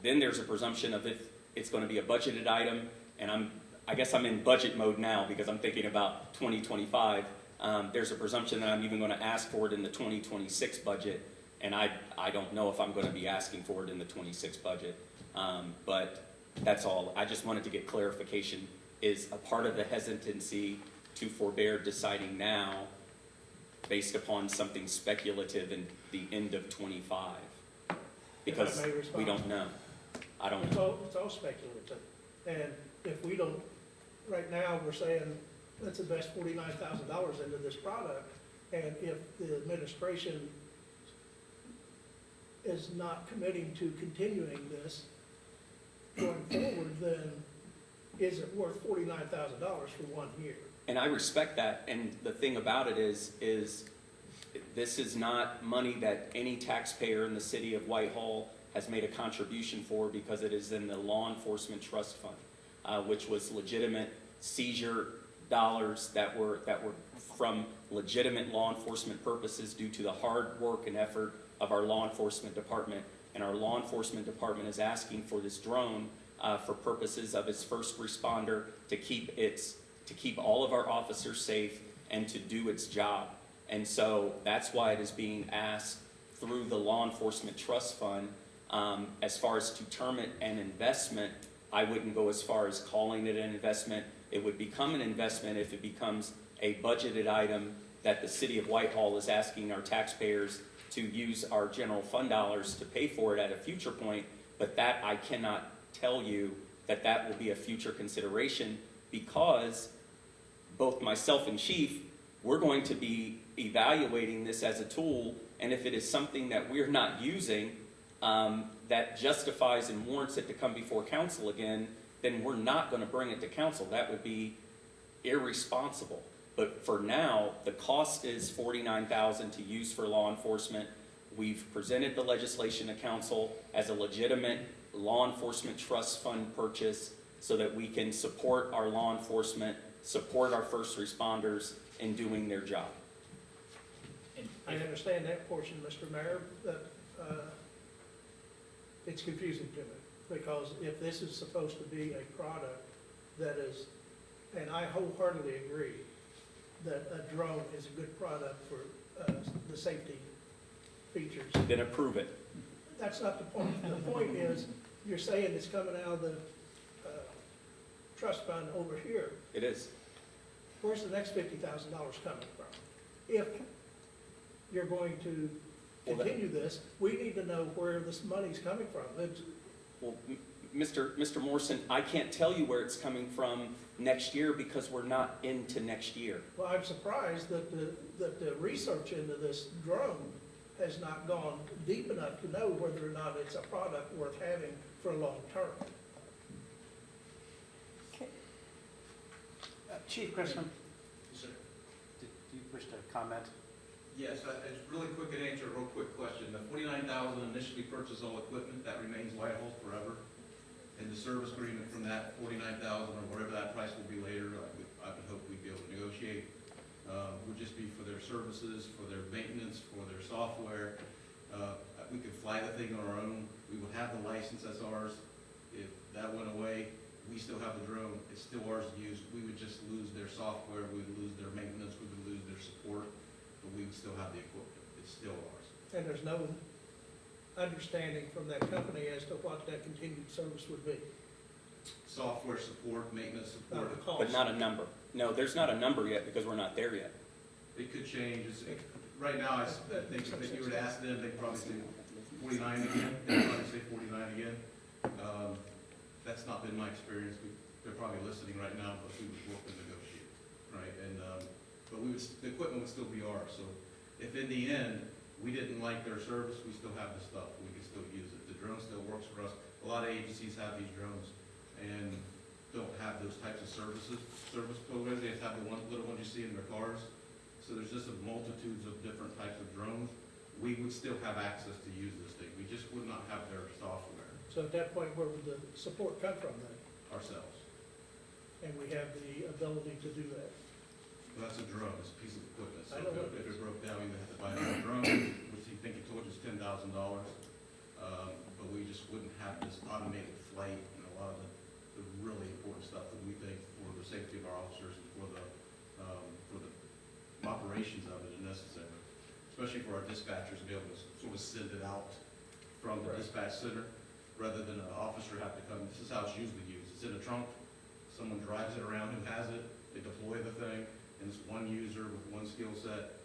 then there's a presumption of if it's going to be a budgeted item, and I guess I'm in budget mode now because I'm thinking about 2025. There's a presumption that I'm even going to ask for it in the 2026 budget, and I don't know if I'm going to be asking for it in the 26 budget. But that's all. I just wanted to get clarification. Is a part of the hesitancy to forbear deciding now based upon something speculative in the end of 25? Because If I may respond. we don't know. I don't know. It's all speculative. And if we don't, right now, we're saying, let's invest $49,000 into this product, and if the administration is not committing to continuing this going forward, then is it worth $49,000 for 1 year? And I respect that, and the thing about it is this is not money that any taxpayer in the city of Whitehall has made a contribution for, because it is in the law enforcement trust fund, which was legitimate seizure dollars that were from legitimate law enforcement purposes due to the hard work and effort of our law enforcement department. And our law enforcement department is asking for this drone for purposes of its first responder, to keep all of our officers safe and to do its job. And so that's why it is being asked through the law enforcement trust fund. As far as to term it an investment, I wouldn't go as far as calling it an investment. It would become an investment if it becomes a budgeted item that the city of Whitehall is asking our taxpayers to use our general fund dollars to pay for it at a future point. But that, I cannot tell you that will be a future consideration, because both myself and Chief, we're going to be evaluating this as a tool, and if it is something that we're not using that justifies and warrants it to come before council again, then we're not going to bring it to council. That would be irresponsible. But for now, the cost is $49,000 to use for law enforcement. We've presented the legislation to council as a legitimate law enforcement trust fund purchase, so that we can support our law enforcement, support our first responders in doing their job. I understand that portion, Mr. Mayor, but it's confusing to me, because if this is supposed to be a product that is, and I wholeheartedly agree that a drone is a good product for the safety features. Then approve it. That's not the point. The point is, you're saying it's coming out of the trust fund over here. It is. Where's the next $50,000 coming from? If you're going to continue this, we need to know where this money's coming from. Well, Mr. Morrison, I can't tell you where it's coming from next year because we're not into next year. Well, I'm surprised that the research into this drone has not gone deep enough to know whether or not it's a product worth having for a long term. Chief Chrisman, do you wish to comment? Yes, it's really quick and answer a real quick question. The 49,000 initially purchased all equipment, that remains Whitehall forever. And the service agreement from that 49,000 or whatever that price will be later, I would hope we'd be able to negotiate, would just be for their services, for their maintenance, for their software. We could fly the thing on our own. We would have the license as ours. If that went away, we still have the drone. It's still ours to use. We would just lose their software. We would lose their maintenance. We would lose their support. But we would still have the equipment. It's still ours. And there's no understanding from that company as to what that continued service would be. Software support, maintenance support. The cost. But not a number. No, there's not a number yet because we're not there yet. It could change. Right now, I think if you were to ask them, they'd probably say 49 again. They'd probably say 49 again. That's not been my experience. They're probably listening right now, but we would work and negotiate, right? And, but the equipment would still be ours. So if in the end, we didn't like their service, we still have the stuff. We can still use it. The drone still works for us. A lot of agencies have these drones and don't have those types of service programs. They just have the little ones you see in their cars. So there's just a multitudes of different types of drones. We would still have access to use this thing. We just would not have their software So at that point, where would the support come from then? ourselves. And we have the ability to do that. Well, that's a drone, it's a piece of equipment, so I know what if it it is. broke down, we'd have to buy another drone, which he think he told us $10,000. But we just wouldn't have this automated flight and a lot of the really important stuff that we think for the safety of our officers and for the operations of it is necessary. Especially for our dispatchers to be able to sort of send it out from the dispatch center, rather than an officer have to come. This is how it's usually used. It's in a trunk, someone drives it around who has it, they deploy the thing, and it's one user with one skill set.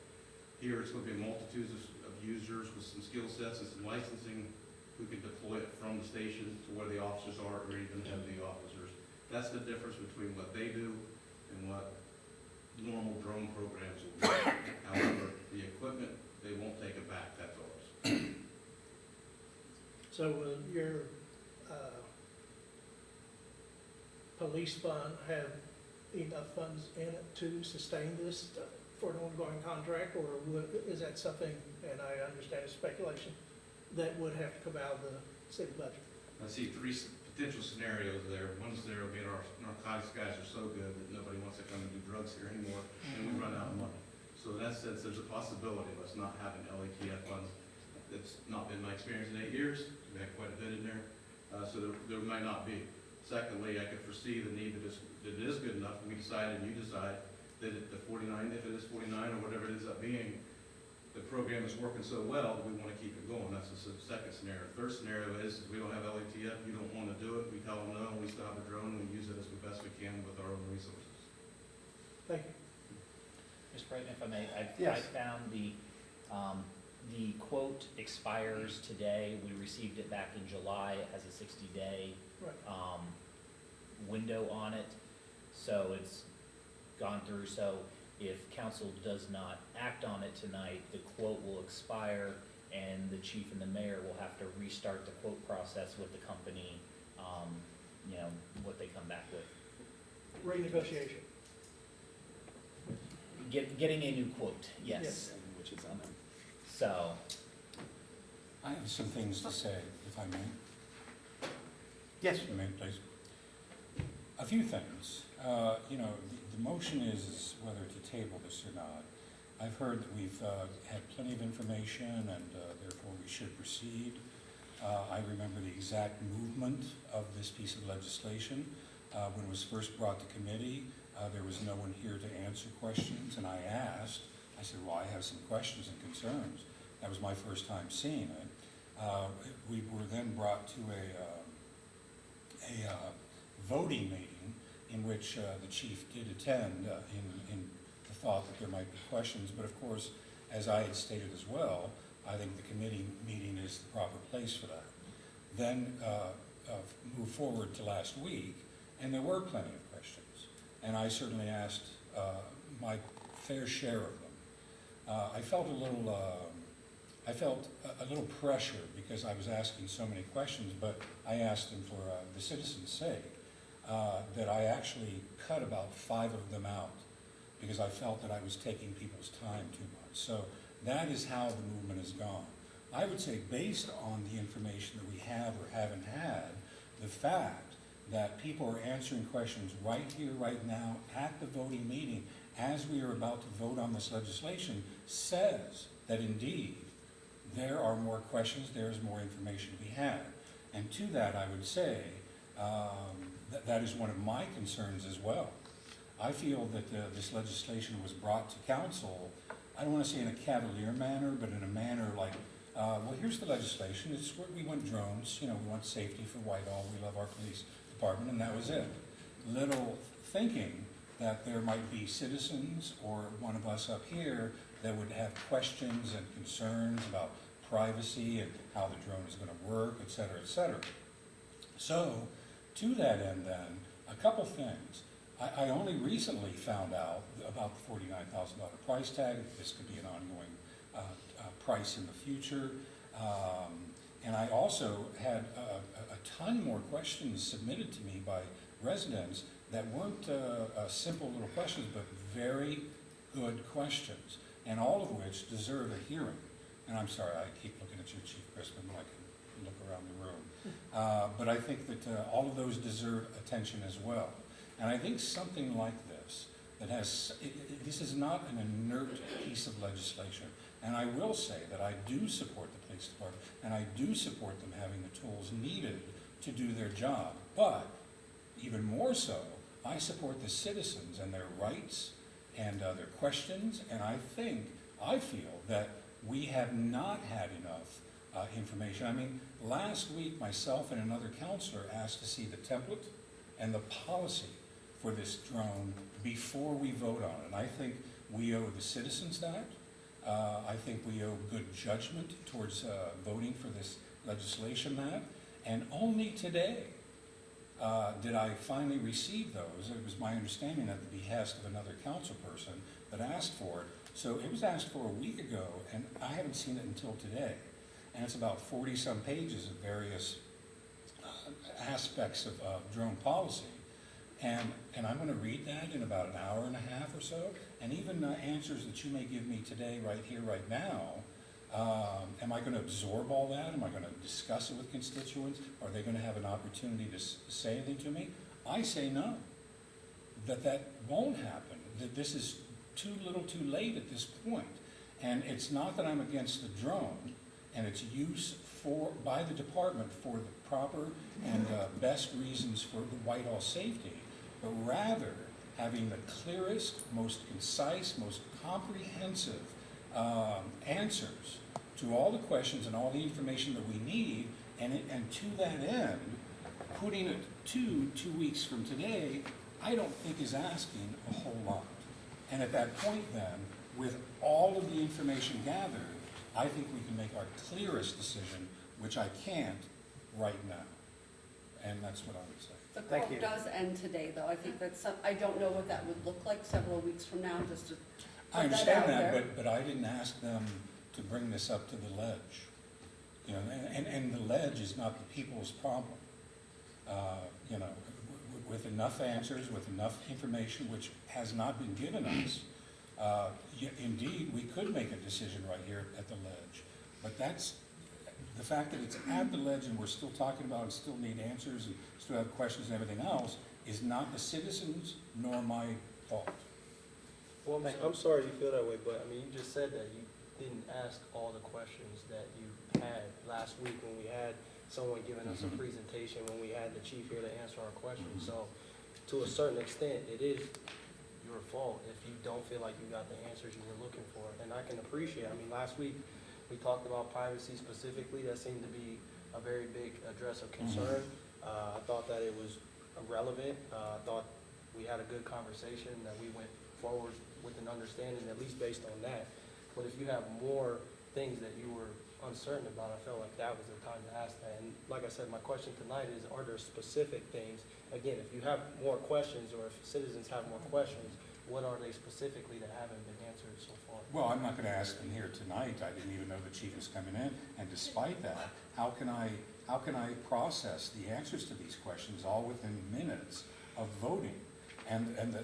Here, it's going to be multitudes of users with some skill sets and some licensing who can deploy it from the station to where the officers are, or even have the officers. That's the difference between what they do and what normal drone programs will do. However, the equipment, they won't take it back, that's ours. So will your police fund have enough funds in it to sustain this for an ongoing contract? Or is that something, and I understand it's speculation, that would have to come out of the city budget? I see three potential scenarios there. One's there being our narcotics guys are so good that nobody wants to come and do drugs here anymore, and we run out of money. So in that sense, there's a possibility of us not having LATF funds. That's not been my experience in 8 years. We had quite a bit in there, so there might not be. Secondly, I could foresee the need that it is good enough, we decide and you decide that the 49, if it is 49 or whatever it ends up being, the program is working so well that we want to keep it going. That's the second scenario. Third scenario is we don't have LATF, you don't want to do it, we tell them no, we still have a drone, we use it as the best we can with our own resources. Thank you. Mr. President, if I may, I Yes. found the quote expires today. We received it back in July. It has a 60-day Right. window on it. So it's gone through. So if council does not act on it tonight, the quote will expire and the chief and the mayor will have to restart the quote process with the company, what they come back with. Renegotiation. Getting a new quote, yes. Yes. Which is on them. So, I have some things to say, if I may. Yes. If you may, please. A few things. The motion is whether to table this or not. I've heard that we've had plenty of information and therefore we should proceed. I remember the exact movement of this piece of legislation. When it was first brought to committee, there was no one here to answer questions, and I said, well, I have some questions and concerns. That was my first time seeing it. We were then brought to a voting meeting in which the chief did attend in the thought that there might be questions, but of course, as I had stated as well, I think the committee meeting is the proper place for that. Then move forward to last week, and there were plenty of questions. And I certainly asked my fair share of them. I felt a little pressure because I was asking so many questions, but I asked them for the citizens' sake that I actually cut about 5 of them out because I felt that I was taking people's time too much. So that is how the movement has gone. I would say based on the information that we have or haven't had, the fact that people are answering questions right here, right now, at the voting meeting, as we are about to vote on this legislation, says that indeed there are more questions, there's more information to be had. And to that, I would say that is one of my concerns as well. I feel that this legislation was brought to council, I don't want to say in a cavalier manner, but in a manner like, well, here's the legislation. It's where we want drones. We want safety for Whitehall. We love our police department, and that was it. Little thinking that there might be citizens or one of us up here that would have questions and concerns about privacy and how the drone is going to work, et cetera, et cetera. So, to that end then, a couple things. I only recently found out about the $49,000 price tag. This could be an ongoing price in the future. And I also had a ton more questions submitted to me by residents that weren't simple little questions, but very good questions, and all of which deserve a hearing. And I'm sorry, I keep looking at you, Chief Crispin, I can look around the room. But I think that all of those deserve attention as well. And I think something like this, that has, this is not an inert piece of legislation. And I will say that I do support the police department, and I do support them having the tools needed to do their job. But even more so, I support the citizens and their rights and their questions, and I feel that we have not had enough information. I mean, last week, myself and another counselor asked to see the template and the policy for this drone before we vote on it. And I think we owe the citizens that. I think we owe good judgment towards voting for this legislation that. And only today did I finally receive those. It was my understanding at the behest of another council person that asked for it. So it was asked for a week ago, and I haven't seen it until today. And it's about 40-some pages of various aspects of drone policy. And I'm going to read that in about an hour and a half or so. And even answers that you may give me today, right here, right now, am I going to absorb all that? Am I going to discuss it with constituents? Are they going to have an opportunity to say anything to me? I say no, that won't happen, that this is too little too late at this point. And it's not that I'm against the drone and its use by the department for the proper and best reasons for the Whitehall safety, but rather having the clearest, most concise, most comprehensive answers to all the questions and all the information that we need, and to that end, putting it to 2 weeks from today, I don't think is asking a whole lot. And at that point then, with all of the information gathered, I think we can make our clearest decision, which I can't right now. And that's what I would say. The Thank quote you. does end today, though. I think that's I don't know what that would look like several weeks from now, just to I put that understand out that, there. but I didn't ask them to bring this up to the ledge. And the ledge is not the people's problem. With enough answers, with enough information, which has not been given us, indeed, we could make a decision right here at the ledge. But that's, the fact that it's at the ledge and we're still talking about and still need answers and still have questions and everything else is not the citizens nor my fault. Well, I'm sorry you feel that way, but I mean, you just said that you didn't ask all the questions that you had last week when we had someone giving us a presentation, when we had the chief here to answer our questions. So to a certain extent, it is your fault if you don't feel like you got the answers you were looking for. And I can appreciate, I mean, last week we talked about privacy specifically. That seemed to be a very big address of concern. I thought that it was relevant. I thought we had a good conversation, that we went forward with an understanding, at least based on that. But if you have more things that you were uncertain about, I felt like that was the time to ask that. And like I said, my question tonight is, are there specific things, again, if you have more questions, or if citizens have more questions, what are they specifically that haven't been answered so far? Well, I'm not gonna ask them here tonight, I didn't even know the chief was coming in, and despite that, how can I process the answers to these questions all within minutes of voting? And the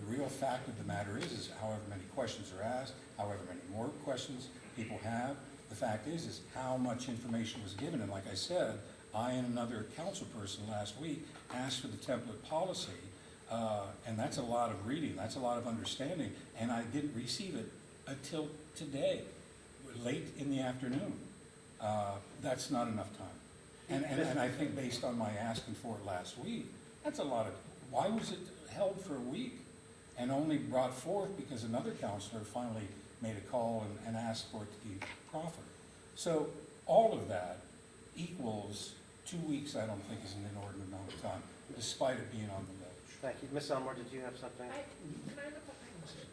real fact of the matter is however many questions are asked, however many more questions people have, the fact is how much information was given. And like I said, I and another council person last week asked for the template policy, and that's a lot of reading, that's a lot of understanding, and I didn't receive it until today, late in the afternoon. That's not enough time. And I think based on my asking for it last week, that's a lot of, why was it held for a week and only brought forth because another counselor finally made a call and asked for it to be proffered? So all of that equals 2 weeks, I don't think is an inordinate amount of time, despite it being on the ledge. Thank you. Ms. Elmore, did you have something? Can I look up my question?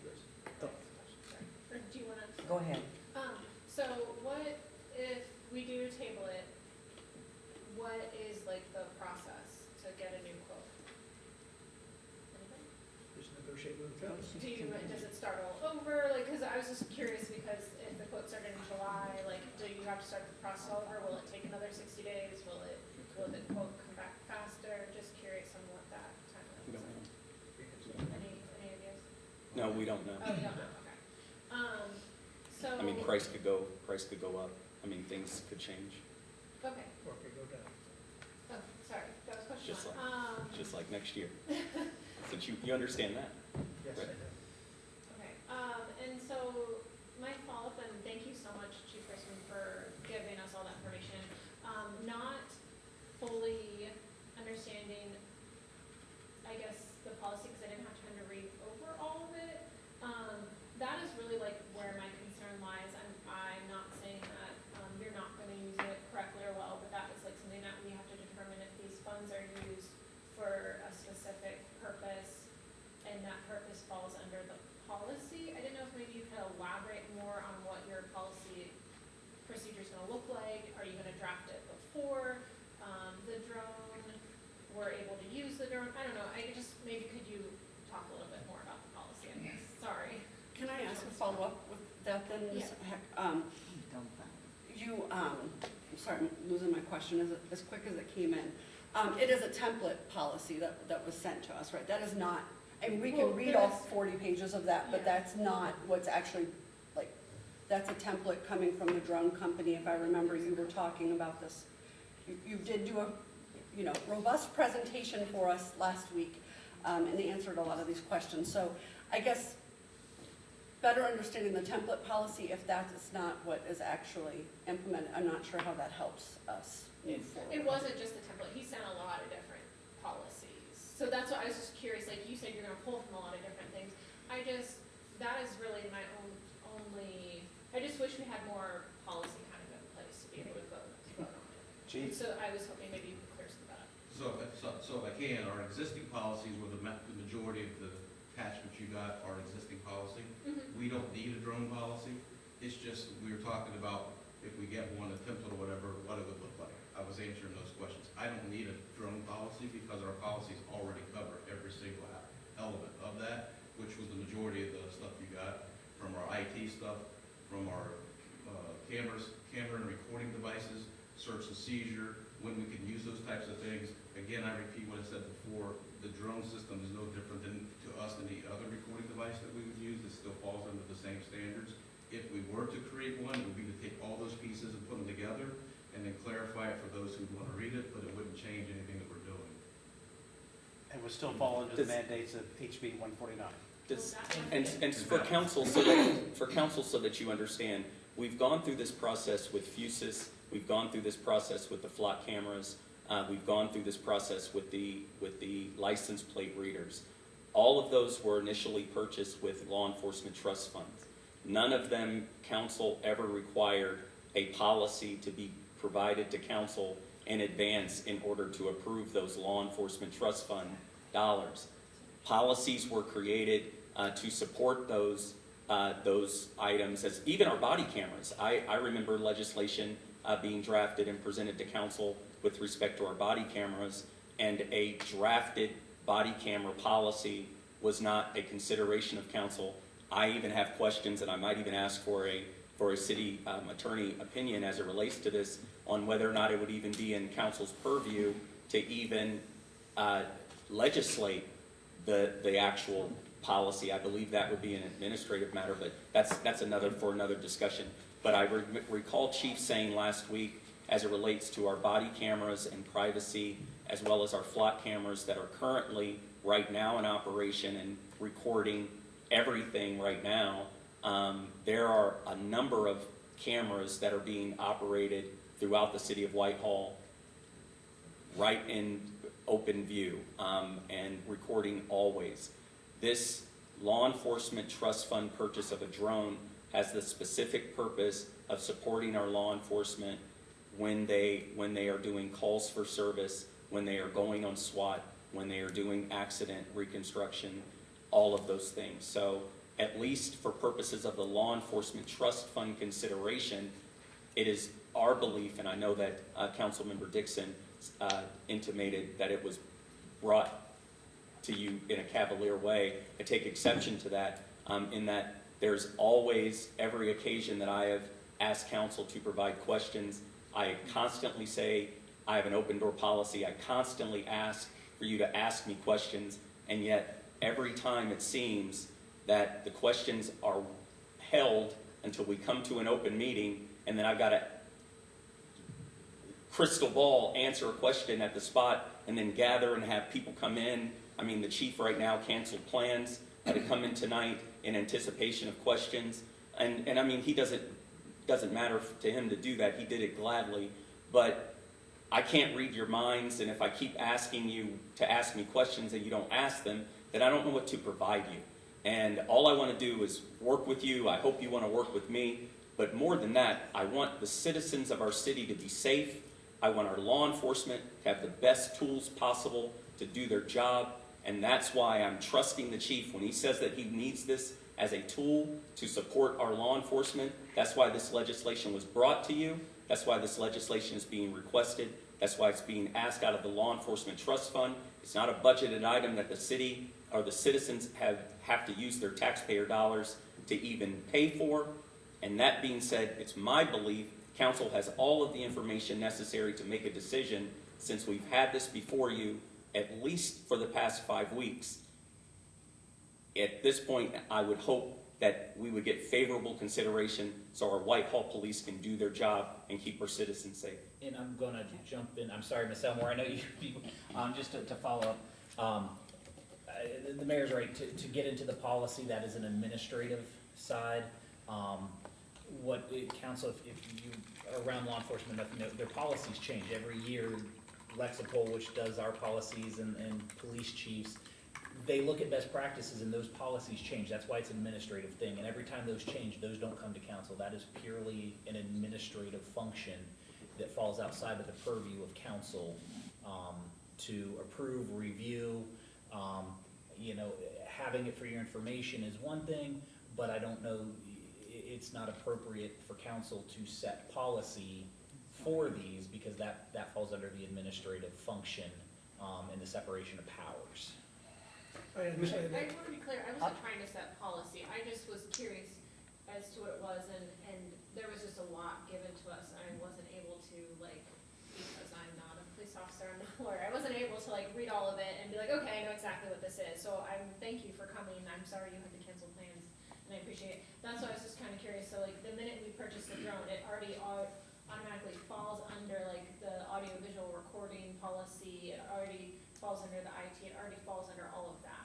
Or do you wanna? Go ahead. So what if we do table it, what is like the process to get a new quote? Anybody? Just negotiate with the county. Does it start all over? Like, cause I was just curious because if the quote started in July, like, do you have to start the process over? Will it take another 60 days? Will the quote come back faster? Just curious on what that timeline is. Any ideas? No, we don't know. Oh, you don't know, okay. So. I mean, price could go up. I mean, things could change, Okay, Or it could go down. oh, sorry, that was question Just one. just like next year. Since you understand that. Yes, I Right. know. Okay, and so my follow-up, and thank you so much, Chief Person, for giving us all that information. Not fully understanding, I guess, the policy, because I didn't have time to read over all of it. That is really like where my concern lies. I'm not saying that, you're not gonna use it correctly or well, but that is like something that we have to determine if these funds are used for a specific purpose, and that purpose falls under the policy. I didn't know if maybe you could elaborate more on what your policy procedure is gonna look like. Are you gonna draft it before, the drone, we're able to use the drone? I don't know, maybe could you talk a little bit more about the policy, I guess? Sorry. Can I ask a follow-up with that then, Ms. Heck? I'm sorry, I'm losing my question as quick as it came in. It is a template policy that was sent to us, right? That is not, and we Well, can read all there's- 40 pages of that, but Yeah. that's not what's actually, like, that's a template coming from the drone company. If I remember, you were talking about this. You did do a, robust presentation for us last week, and they answered a lot of these questions. So I guess better understanding the template policy, if that is not what is actually implemented, I'm not sure how that helps us move forward. It wasn't just a template, he sent a lot of different policies. So that's why I was just curious, like you said, you're gonna pull from a lot of different things. That is really my only, I just wish we had more policy kind of in place to be able to vote on it. Chief? So I was hoping maybe you could clear some of that up. So if I can, our existing policies were the majority of the attachments you got are existing policy. We don't need a drone policy. It's just, we were talking about if we get one, a template or whatever, what it would look like. I was answering those questions. I don't need a drone policy because our policies already cover every single element of that, which was the majority of the stuff you got from our IT stuff, from our camera and recording devices, search and seizure, when we can use those types of things. Again, I repeat what I said before, the drone system is no different to us than the other recording device that we would use. It still falls under the same standards. If we were to create one, it would be to take all those pieces and put them together and then clarify it for those who want to read it, but it wouldn't change anything that we're doing. And would still fall under the mandates of HB 149. And for council, so that you understand, we've gone through this process with Fusus, we've gone through this process with the flock cameras, we've gone through this process with the license plate readers. All of those were initially purchased with law enforcement trust funds. None of them council ever required a policy to be provided to council in advance in order to approve those law enforcement trust fund dollars. Policies were created to support those those items as, even our body cameras. I remember legislation being drafted and presented to council with respect to our body cameras, and a drafted body camera policy was not a consideration of council. I even have questions, and I might even ask for a city attorney opinion as it relates to this, on whether or not it would even be in council's purview to even legislate the actual policy. I believe that would be an administrative matter, but that's another discussion. But I recall Chief saying last week, as it relates to our body cameras and privacy, as well as our flock cameras that are currently right now in operation and recording everything right now, there are a number of cameras that are being operated throughout the city of Whitehall, right in open view, and recording always. This law enforcement trust fund purchase of a drone has the specific purpose of supporting our law enforcement when they are doing calls for service, when they are going on SWAT, when they are doing accident reconstruction, all of those things. So at least for purposes of the law enforcement trust fund consideration, it is our belief, and I know that Councilmember Dixon intimated that it was brought to you in a cavalier way. I take exception to that, in that there's always, every occasion that I have asked council to provide questions, I constantly say, I have an open door policy. I constantly ask for you to ask me questions, and yet every time it seems that the questions are held until we come to an open meeting, and then I've got to crystal ball answer a question at the spot and then gather and have people come in. I mean, the chief right now canceled plans to come in tonight in anticipation of questions. And I mean, doesn't matter to him to do that. He did it gladly. But I can't read your minds, and if I keep asking you to ask me questions and you don't ask them, then I don't know what to provide you. And all I want to do is work with you. I hope you want to work with me. But more than that, I want the citizens of our city to be safe. I want our law enforcement to have the best tools possible to do their job. And that's why I'm trusting the chief when he says that he needs this as a tool to support our law enforcement. That's why this legislation was brought to you. That's why this legislation is being requested. That's why it's being asked out of the Law Enforcement Trust Fund. It's not a budgeted item that the city or the citizens have to use their taxpayer dollars to even pay for. And that being said, it's my belief council has all of the information necessary to make a decision, since we've had this before you at least for the past 5 weeks. At this point, I would hope that we would get favorable consideration so our Whitehall police can do their job and keep our citizens safe. And I'm gonna jump in, I'm sorry, Ms. Elmore, I know you, just to follow up. The mayor's right, to get into the policy, that is an administrative side. Council, if you are around law enforcement, their policies change every year. Lexipol, which does our policies, and police chiefs, they look at best practices and those policies change. That's why it's an administrative thing. And every time those change, those don't come to council. That is purely an administrative function that falls outside of the purview of council to approve, review. Having it for your information is one thing, but I don't know, it's not appropriate for council to set policy for these, because that falls under the administrative function and the separation of powers. I understand I that. want to be clear, I wasn't trying to set policy, I just was curious as to what it was, and there was just a lot given to us, and I wasn't able to, because I'm not a police officer, I'm not a lawyer, I wasn't able to, read all of it and be like, okay, I know exactly what this is, so thank you for coming, I'm sorry you had to cancel plans, and I appreciate it. That's why I was just kind of curious, so, the minute we purchased the drone, it already automatically falls under, the audio-visual recording policy, it already falls under the IT, it already falls under all of that.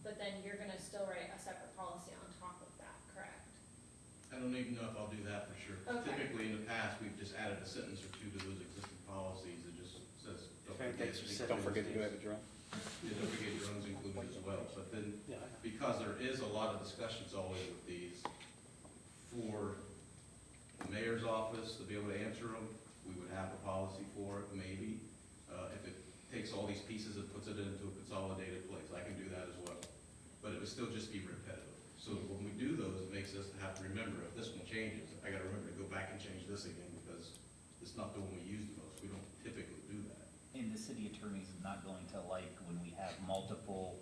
But then you're gonna still write a separate policy on top of that, correct? I don't even know if I'll do that for sure. Okay. Typically, in the past, we've just added a sentence or two to those existing policies. It just says, Don't forget you have a drone. Yeah, don't forget drones included as well. But then, because there is a lot of discussions always with these, for the mayor's office to be able to answer them, we would have a policy for it, maybe. If it takes all these pieces and puts it into a consolidated place, I can do that as well. But it would still just be repetitive. So when we do those, it makes us have to remember, if this one changes, I gotta remember to go back and change this again, because it's not the one we use the most. We don't typically do that. And the city attorney's not going to like when we have multiple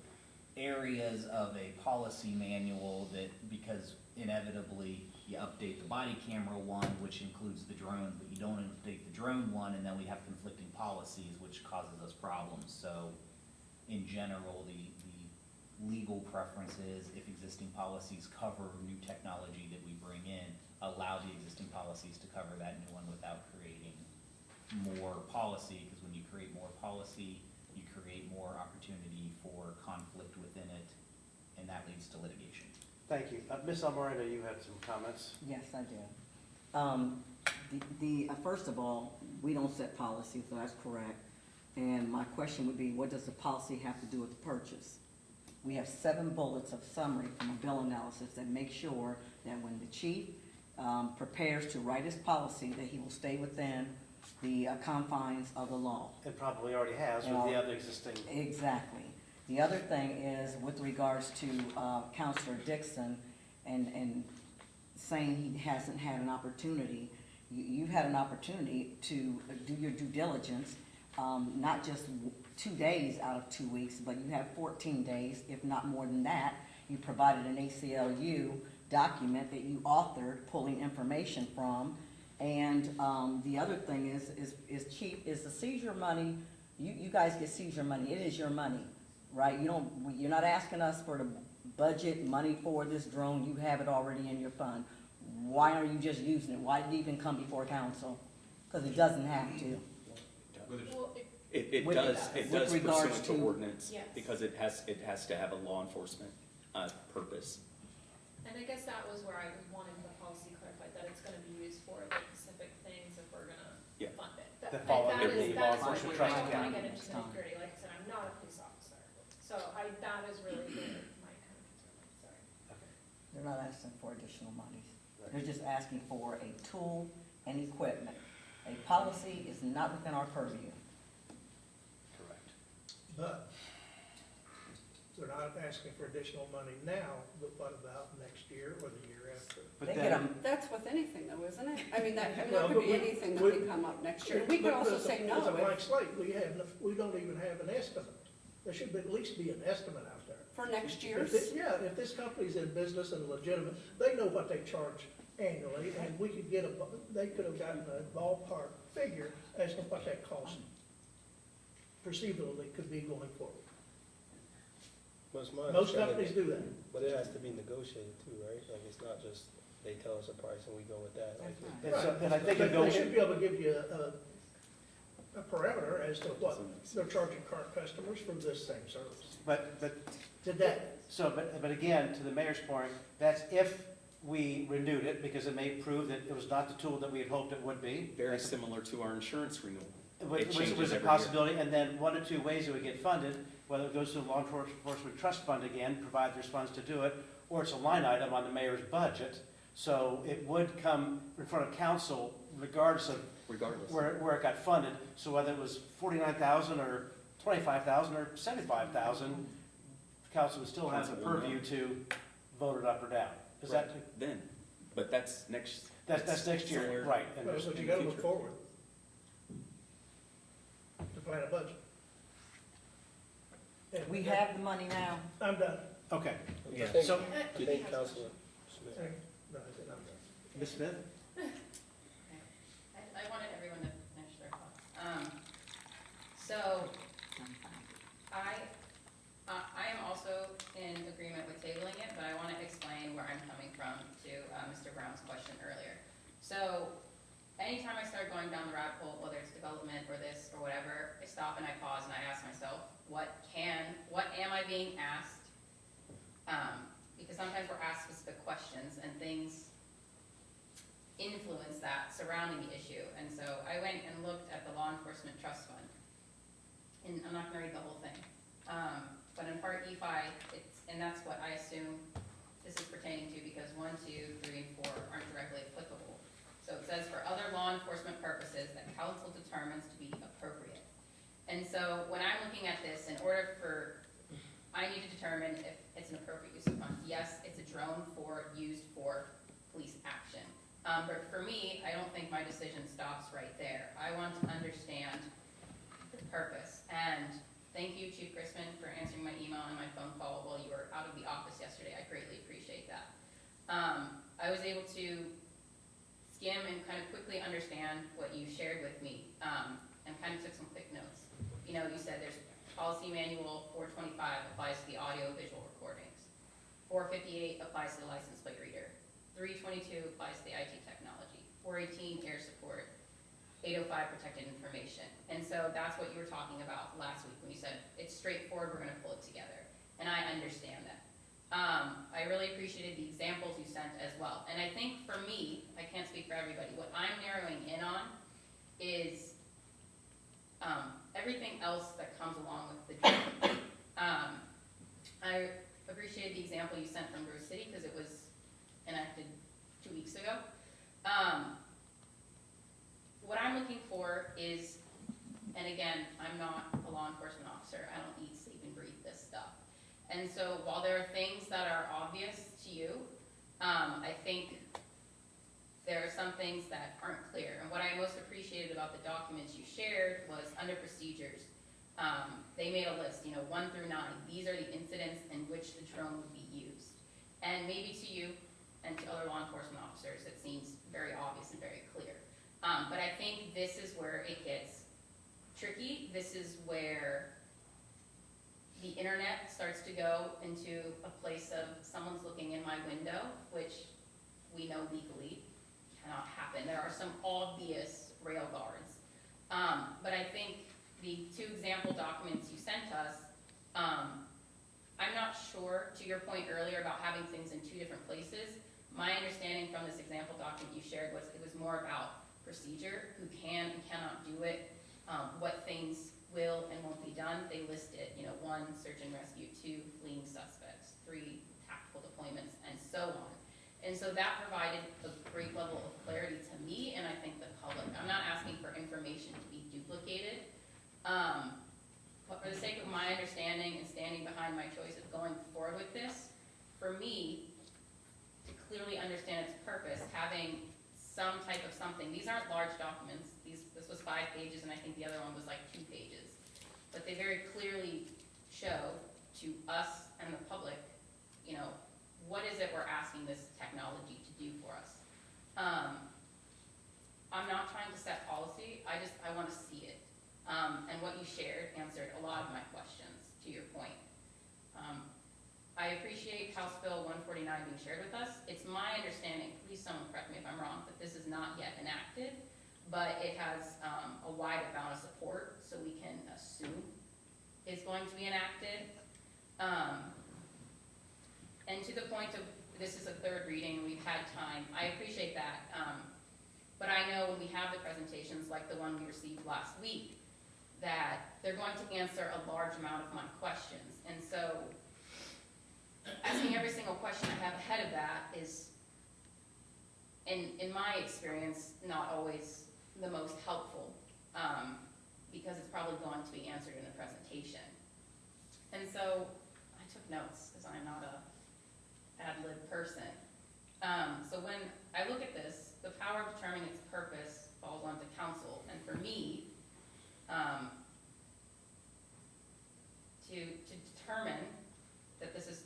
areas of a policy manual that, because inevitably you update the body camera one, which includes the drone, but you don't update the drone one, and then we have conflicting policies, which causes us problems. So in general, the legal preference is if existing policies cover new technology that we bring in, allow the existing policies to cover that new one without creating more policy, because when you create more policy, you create more opportunity for conflict within it, and that leads to litigation. Thank you. Ms. Alvarado, you had some comments. Yes, I do. First of all, we don't set policies, so that's correct. And my question would be, what does the policy have to do with the purchase? We have 7 bullets of summary from a bill analysis that make sure that when the chief prepares to write his policy, that he will stay within the confines of the law. It probably already has with the other existing. Exactly. The other thing is with regards to Counselor Dixon and saying he hasn't had an opportunity. You've had an opportunity to do your due diligence, not just 2 days out of 2 weeks, but you have 14 days, if not more than that. You provided an ACLU document that you authored, pulling information from. And the other thing is Chief, is the seizure money, you guys get seizure money, it is your money, right? You're not asking us for the budget money for this drone, you have it already in your fund. Why are you just using it? Why did it even come before council? Because it doesn't have to. Well, It With- does with regards pursuant to to- ordinance, Yes. because it has to have a law enforcement, purpose. and I guess that was where I wanted the policy clarified, that it's gonna be used for the specific things if we're Yeah. gonna fund it. That fall That under is- the that law is what enforcement I trust don't wanna account. get into the nitty-gritty, like I said, I'm not a police officer, so that is really my kind of concern, sorry. They're not asking for additional monies. They're just asking for a tool and equipment. A policy is not within our purview. Correct. But they're not asking for additional money now, but what about next year or the year after? But They then- get 'em- That's with anything though, isn't it? I mean, that Well, could but be we- anything that we- could come up next year. We could But also it's a- say no. It's a if- blank slate, we don't even have an estimate. There should at least be an estimate out there. For next If year's, if this company's in business and legitimate, they know what they charge annually, and we could get they could have gotten a ballpark figure as to what that cost perceivably could be going forward. But it's my Most understanding companies that- do that. But it has to be negotiated too, right? Like, it's not just, they tell us a price and we go with that. Like, That's right. And so, and I think They it goes, should be able to give you a parameter as to what they're charging current customers for this same service but today. So, but again, to the mayor's point, that's if we renewed it, because it may prove that it was not the tool that we had hoped it would be. Very similar to our insurance renewal. Which It changes was a every year. possibility, and then 1 of 2 ways it would get funded, whether it goes to the law enforcement trust fund again, provide there's funds to do it, or it's a line item on the mayor's budget. So it would come in front of council regardless of Regardless. where it got funded. So whether it was 49,000 or 25,000 or 75,000, council would still have the purview to vote it up or down. Is that, Then, but that's next. that's next year, somewhere right? and- But you in gotta the look future. forward to plan a budget. And We have the money now. I'm done. Okay, I think- so, I think Councilor Smith. No, I said I'm done. Ms. Smith? I wanted everyone to finish their thoughts. So, I am also in agreement with tabling it, but I want to explain where I'm coming from to Mr. Brown's question earlier. So, anytime I start going down the rabbit hole, whether it's development or this or whatever, I stop and I pause and I ask myself, what am I being asked? Because sometimes we're asked specific questions and things influence that surrounding the issue. And so I went and looked at the Law Enforcement Trust Fund. And I'm not gonna read the whole thing. But in part E5, and that's what I assume this is pertaining to, because 1, 2, 3, and 4 aren't directly applicable. So it says, for other law enforcement purposes that council determines to be appropriate. And so when I'm looking at this, I need to determine if it's an appropriate use of funds. Yes, it's a drone my decision stops right there. I want to understand the purpose. And thank you, Chief Chrisman, for answering my email and my phone call while you were out of the office yesterday. I greatly appreciate that. I was able to skim and kind of quickly understand what you shared with me, and kind of took some quick notes. You know, you said there's policy manual 425 applies to the audio visual recordings. 458 applies to the license plate reader. 322 applies to the IT technology. 418 air support. 805 protected information. And so that's what you were talking about last week when you said it's straightforward, we're gonna pull it together. And I understand that. I really appreciated the examples you sent as well. And I think for me, I can't speak for everybody, what I'm narrowing in on is everything else that comes along with the job. I appreciated the example you sent from Rose City because it was enacted 2 weeks ago. What I'm looking for is, and again, I'm not a law enforcement officer, I don't eat, sleep, and breathe this stuff. And so while there are things that are obvious to you, I think there are some things that aren't clear. And what I most appreciated about the documents you shared was under procedures. They made a list, 1 through 9. These are the incidents in which the drone would be used. And maybe to you and to other law enforcement officers, it seems very obvious and very clear. But I think this is where it gets tricky. This is where the internet starts to go into a place of someone's looking in my window, which we know legally cannot happen. There are some obvious rail guards. But I think the 2 example documents you sent us, I'm not sure, to your point earlier about having things in 2 different places, my understanding from this example document you shared was it was more about procedure, who can and cannot do it, what things will and won't be done. They listed, 1, search and rescue, 2, fleeing suspects, 3, tactical deployments, and so on. And so that provided a great level of clarity to me and I think the public. I'm not asking for information to be duplicated. But for the sake of my understanding and standing behind my choice of going forward with this, for me, to clearly understand its purpose, having some type of something, these aren't large documents, this was 5 pages and I think the other one was like 2 pages. But they very clearly show to us and the public, what is it we're asking this technology to do for us. I'm not trying to set policy, I want to see it. And what you shared answered a lot of my questions, to your point. I appreciate House Bill 149 being shared with us. It's my understanding, please someone correct me if I'm wrong, that this is not yet enacted, but it has a wide amount of support, so we can assume it's going to be enacted. And to the point of, this is a 3rd reading, we've had time, I appreciate that. But I know when we have the presentations like the one we received last week, that they're going to answer a large amount of my questions. And so, asking every single question I have ahead of that is, in my experience, not always the most helpful, because it's probably going to be answered in a presentation. And so, I took notes, because I'm not a ad-lib person. So when I look at this, the power of determining its purpose falls onto council, and for me, to determine that this is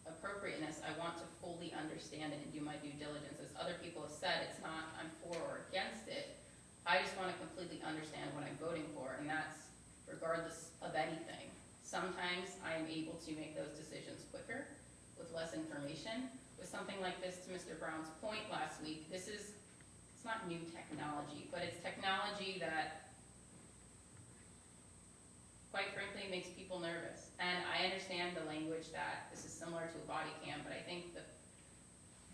appropriateness, I want to fully understand it and do my due diligence. As other people have said, it's not I'm for or against it. I just want to completely understand what I'm voting for, and that's regardless of anything. Sometimes I am able to make those decisions quicker with less information. With something like this, to Mr. Brown's point last week, it's not new technology, but it's technology that, quite frankly, makes people nervous. And I understand the language that this is similar to a body cam, but I think the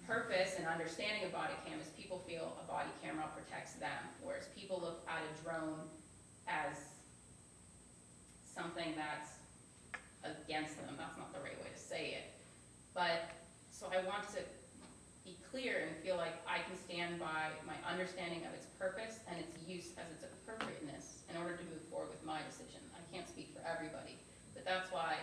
purpose and understanding of body cam is people feel a body camera protects them, whereas people look at a drone as something that's against them. That's not the right way to say it. But, so I want to be clear and feel like I can stand by my understanding of its purpose and its use as its appropriateness in order to move forward with my decision. I can't speak for everybody, but that's why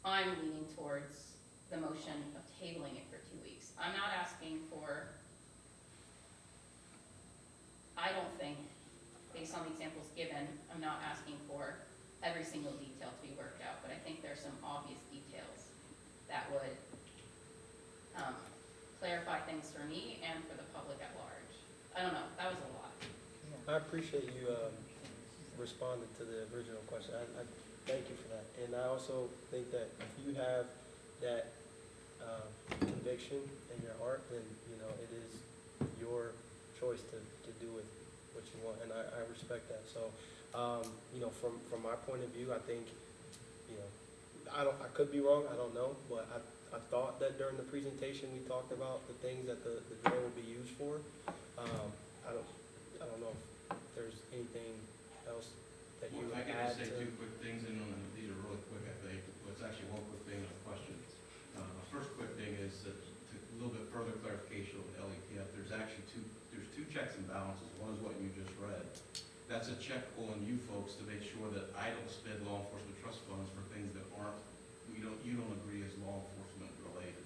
I'm leaning towards the motion of tabling it for 2 weeks. I'm not asking for, given. I'm not asking for every single detail to be worked out, but I think there's some obvious details that would clarify things for me and for the public at large. I don't know, that was a lot. I appreciate you responding to the original question. I thank you for that. And I also think that if you have that conviction in your heart, then, you know, it is your choice to do with what you want, and I respect that. So, you know, from my point of view, I think, you know, I could be wrong, I don't know, but I thought that during the presentation, we talked about the things that the drill will be used for. I don't know if there's anything else that you Well, would I can add just say to. two quick things, and these are really quick, I think. Well, it's actually one quick thing and a question. The first quick thing is that to a little bit further clarification of LEPF, there's actually two checks and balances. One is what you just read. That's a check on you folks to make sure that I don't spend law enforcement trust funds for things that aren't, you don't agree is law enforcement related.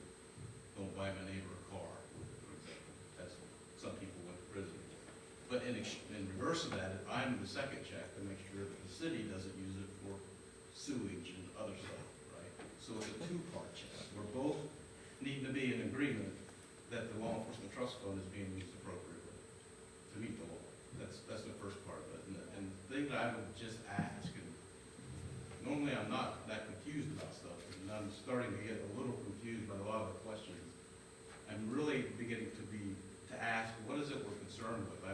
Don't buy my neighbor a car, for example. That's what some people went to prison for. But in reverse of that, if I'm the second check to make sure that the city doesn't use it for sewage and other stuff, right? So it's a two-part check. We're both needing to be in agreement that the law enforcement trust fund is being used appropriately to meet the law. That's the first part of it. And the thing that I would just ask, and normally I'm not that confused about stuff, and I'm starting to get a little confused by a lot of the questions. I'm really beginning to ask, what is it we're concerned with? I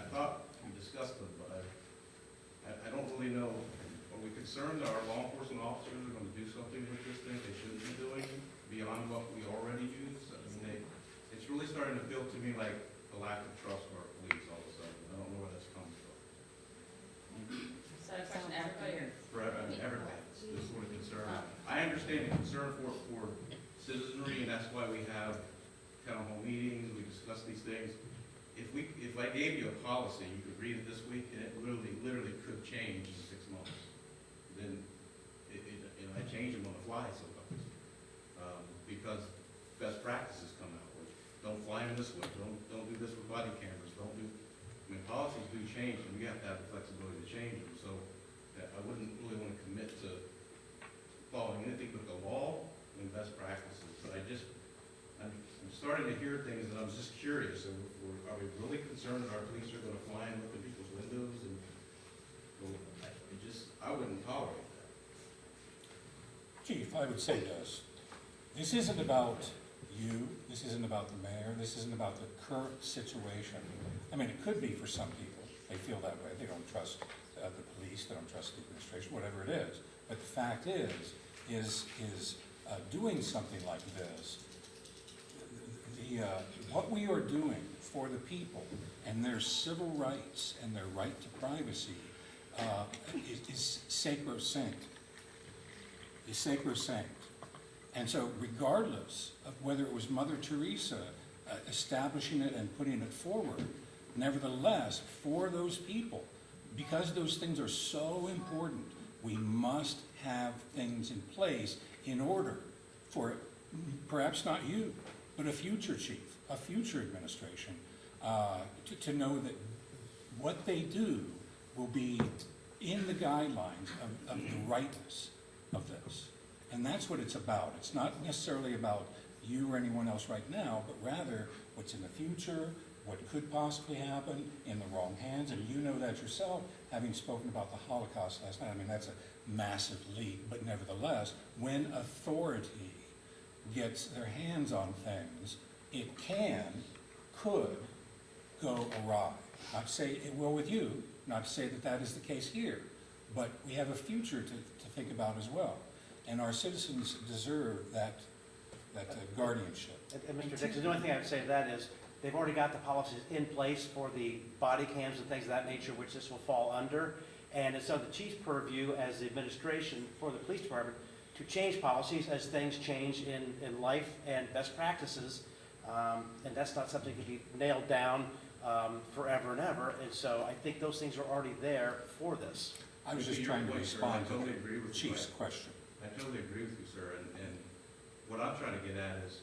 thought we discussed them, but I don't really know. Are we concerned that our law enforcement officers are going to do something with this thing they shouldn't be doing beyond what we already use? I mean, it's really starting to feel to me like a lack of trust for our police all of a sudden. I don't know where that's coming from. So a question, everybody or? For everybody, it's this sort of concern. I understand the concern for citizenry, and that's why we have town hall meetings, we discuss these things. If I gave you a policy, you could read it this week, and it literally could change in 6 months. Then, I change them on the fly sometimes, because best practices come out with, don't fly them this way, don't do this with body cameras, policies do change, and we have to have the flexibility to change them, so I wouldn't really want to commit to following anything but the law and best practices. But I'm starting to hear things, and I was just curious, are we really concerned that our police are going to fly and look at people's windows? And I wouldn't tolerate that. Chief, I would say this isn't about you, this isn't about the mayor, this isn't about the current situation. I mean, it could be for some people, they feel that way, they don't trust the police, they don't trust the administration, whatever it is. But the fact is doing something like this, what we are doing for the people and their civil rights and their right to privacy is sacrosanct. Is sacrosanct. And so regardless of whether it was Mother Teresa establishing it and putting it forward, nevertheless, for those people, because those things are so important, we must have things in place in order for perhaps not you, but a future chief, a future administration, to know that what they do will be in the guidelines of the rightness of this. And that's what it's about. It's not necessarily about you or anyone else right now, but rather what's in the future, what could possibly happen in the wrong hands. And you know that yourself, having spoken about the Holocaust last night. I mean, that's a massive leap, but nevertheless, when authority gets their hands on things, it could go awry. Not to say it will with you, not to say that that is the case here, but we have a future to think about as well. And our citizens deserve that guardianship. And Mr. Dixon, the only thing I would say to that is, they've already got the policies in place for the body cams and things of that nature, which this will fall under. And it's on the chief's purview as the administration for the police department to change policies as things change in life and best practices. And that's not something that can be nailed down forever and ever. And so I think those things are already there for this. I was just trying to respond to the chief's question. I totally agree with you, sir. And what I'm trying to get at is,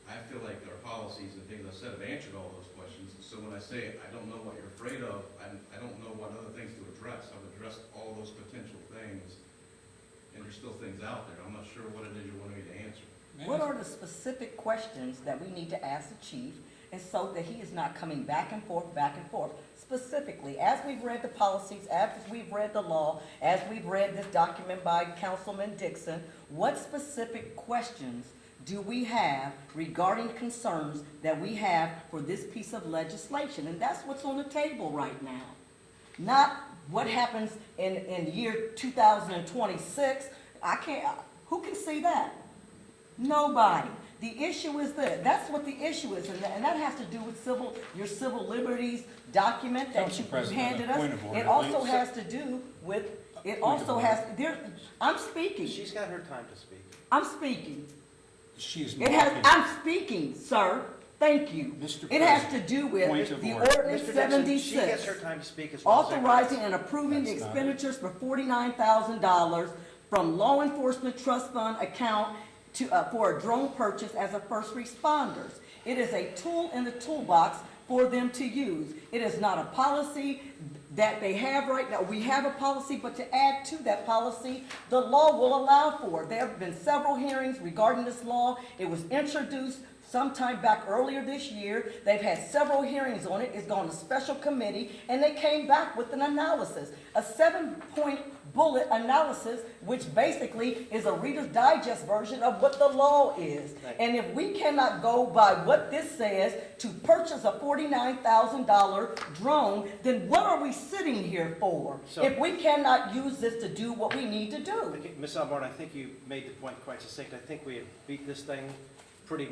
I feel like our policies and things I've said have answered all those questions. So when I say I don't know what you're afraid of, I don't know what other things to there's still things out there. I'm not sure what it is you want me to answer. What are the specific questions that we need to ask the chief, and so that he is not coming back and forth, specifically, as we've read the policies, as we've read the law, as we've read this document by Councilman Dixon, what specific questions do we have regarding concerns that we have for this piece of legislation? And that's what's on the table right now. Not what happens in year 2026. Who can see that? Nobody. The issue is that's what the issue is, and that has to do with your civil liberties document that Council you President, handed a us. point of order, It also please. has to do with, I'm speaking, She's got her time to speak. I'm speaking. She is I'm speaking, sir. Thank you. Mr. It has to President, do with point of the order. ordinance Mr. Dixon, she 76, gets her time to speak as well as everyone else. authorizing and approving the That's not it. expenditures for $49,000 from law enforcement trust fund account for a drone purchase as a first responders. It is a tool in the toolbox for them to use. It is not a policy that they have right now. We have a policy, but to add to that policy, the law will allow for it. There have been several hearings regarding this law. It was introduced sometime back earlier this year. They've had several hearings on it. It's gone to special committee, and they came back with an analysis, a 7-point bullet analysis, which basically is a Reader's Digest version of what the law is. And if we cannot go by what this says to purchase a $49,000 drone, then what are we sitting here for? So- If we cannot use this to do what we need to do. Okay, Ms. Albarn, I think you made the point quite succinct. I think we have beat this thing pretty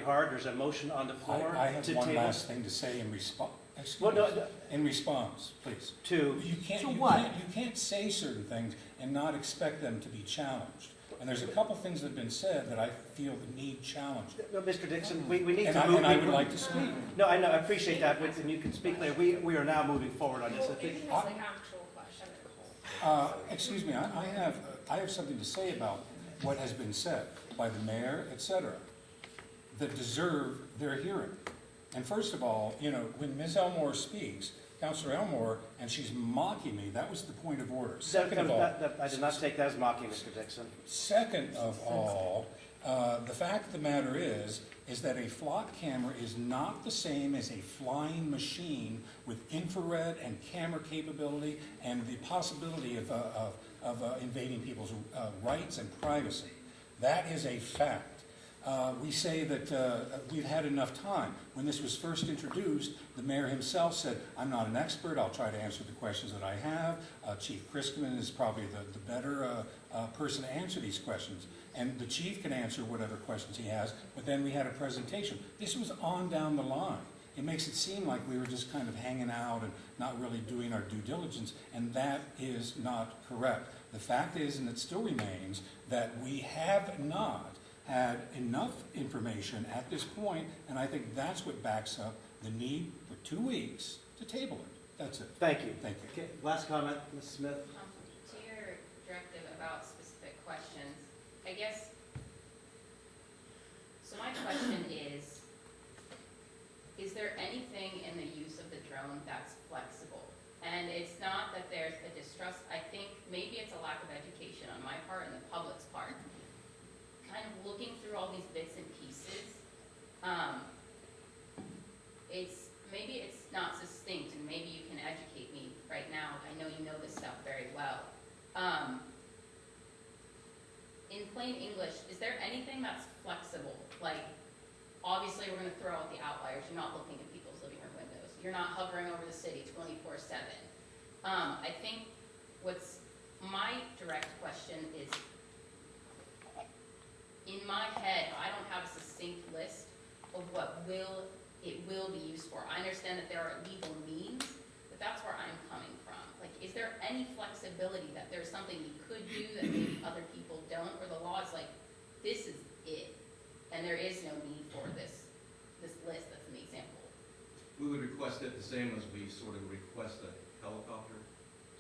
hard. There's a motion on the floor I have to one table. last thing to say in response. Well, no, In response, please. to, You To what? you can't say certain things and not expect them to be challenged. And there's a couple things that have been said that I feel that need challenged. no, Mr. Dixon, we need And to move. I would like to speak. No, I know, I appreciate that, and you can speak later. We are now moving forward on this. I Well, think. isn't this like actual question? Excuse me, I have something to say about what has been said by the mayor, et cetera, that deserve their hearing. And first of all, when Ms. Elmore speaks, Councilor Elmore, and she's mocking me, that was the point of order. Second of all, I did not take that as mocking, Mr. Dixon. Second of all, the fact of the matter is that a flock camera is not the same as a flying machine with infrared and camera capability and the possibility of invading people's rights and privacy. That is a fact. We say that we've had enough time. When this was first introduced, the mayor himself said, I'm not an expert, I'll try to answer the questions that I have. Chief Criskman is probably the better person to answer these questions. And the chief can answer whatever questions he has, but then we had a presentation. This was on down the line. It makes it seem like we were just kind of hanging out and not really doing our due diligence, and that is not correct. The fact is, and it still remains, that we have not had enough information at this point, and I think that's what backs up the need for 2 weeks to table it. That's it. Thank you. Thank you. Okay, last comment, Ms. Smith. To your directive about specific questions, I guess, so my question is there anything in the use of the drone that's flexible? And it's not that there's a distrust, I think maybe it's a lack of education on my part and the public's part. Kind of looking through all these bits and pieces, maybe it's not succinct, and maybe you can educate me right now. I know you know this stuff very well. In plain English, is there anything that's flexible? Like, obviously, we're gonna throw out the outliers. You're not looking at people's living room windows. You're not hovering over the city 24/7. I think what's my direct question is, in my head, I don't have a succinct list of what it will be used for. I understand that there are legal means, but that's where I'm coming from. Like, is there any flexibility that there's something you could do that maybe other people don't, or the law is like, this is it, and there is no need for this list that's an example? We would request it the same as we sort of request a helicopter.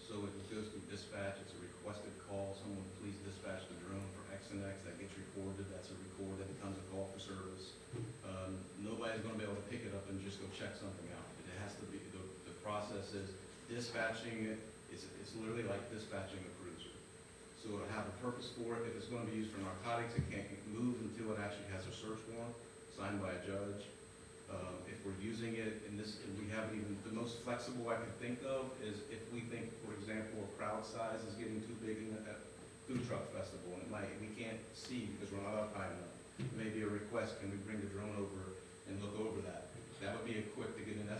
So it goes through dispatch, it's a requested call, someone please dispatch the drone for X and X, that gets recorded, that's a record, that becomes a call for service. Nobody's gonna be able to pick it up and just go check something out. It has to be, the process is dispatching it, it's literally like dispatching a cruiser. So So it'll have a purpose for it. If it's gonna be used for narcotics, it can't move until it actually has a search warrant signed by a judge. If we're using it in this, and we haven't even, the most flexible I can think of is if we think, for example, a crowd size is getting too big in a food truck festival, and we can't see because we're not up high enough. Maybe a request, can we bring the drone over and look over that? That would be equipped to get an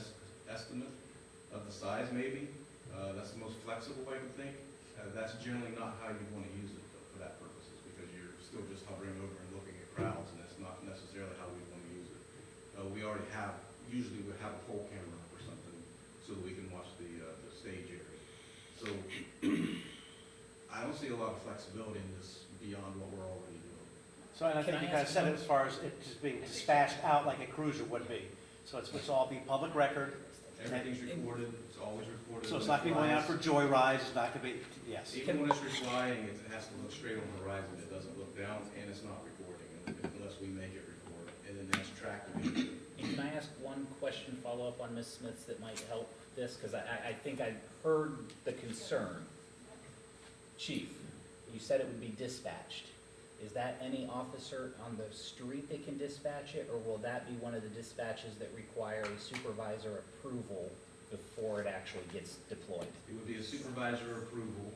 estimate of the size maybe. That's the most flexible I would think. That's generally not how you want to use it though, for that purposes, because you're still just hovering over and looking at crowds, and that's not necessarily how we want to use it. We already have, usually we have a pole camera or something so that we can watch the stage area. So I don't see a lot of flexibility in this beyond what we're already doing. So, and I think you kind of said it as far as it just being dispatched out like a cruiser would be. So it's all be public record. Everything's recorded, it's always recorded. So it's not going to be going out for joyrides, it's not going to be, yes. Even when it's flying, it has to look straight on the horizon, it doesn't look down, and it's not recording unless we make it record, and then that's tracked immediately. And can I ask one question, follow up on Ms. Smith's that might help this? Because I think I heard the concern. Chief, you said it would be dispatched. Is that any officer on the street that can dispatch it, or will that be one of the dispatches that require a supervisor approval before it actually gets deployed? It would be a supervisor approval,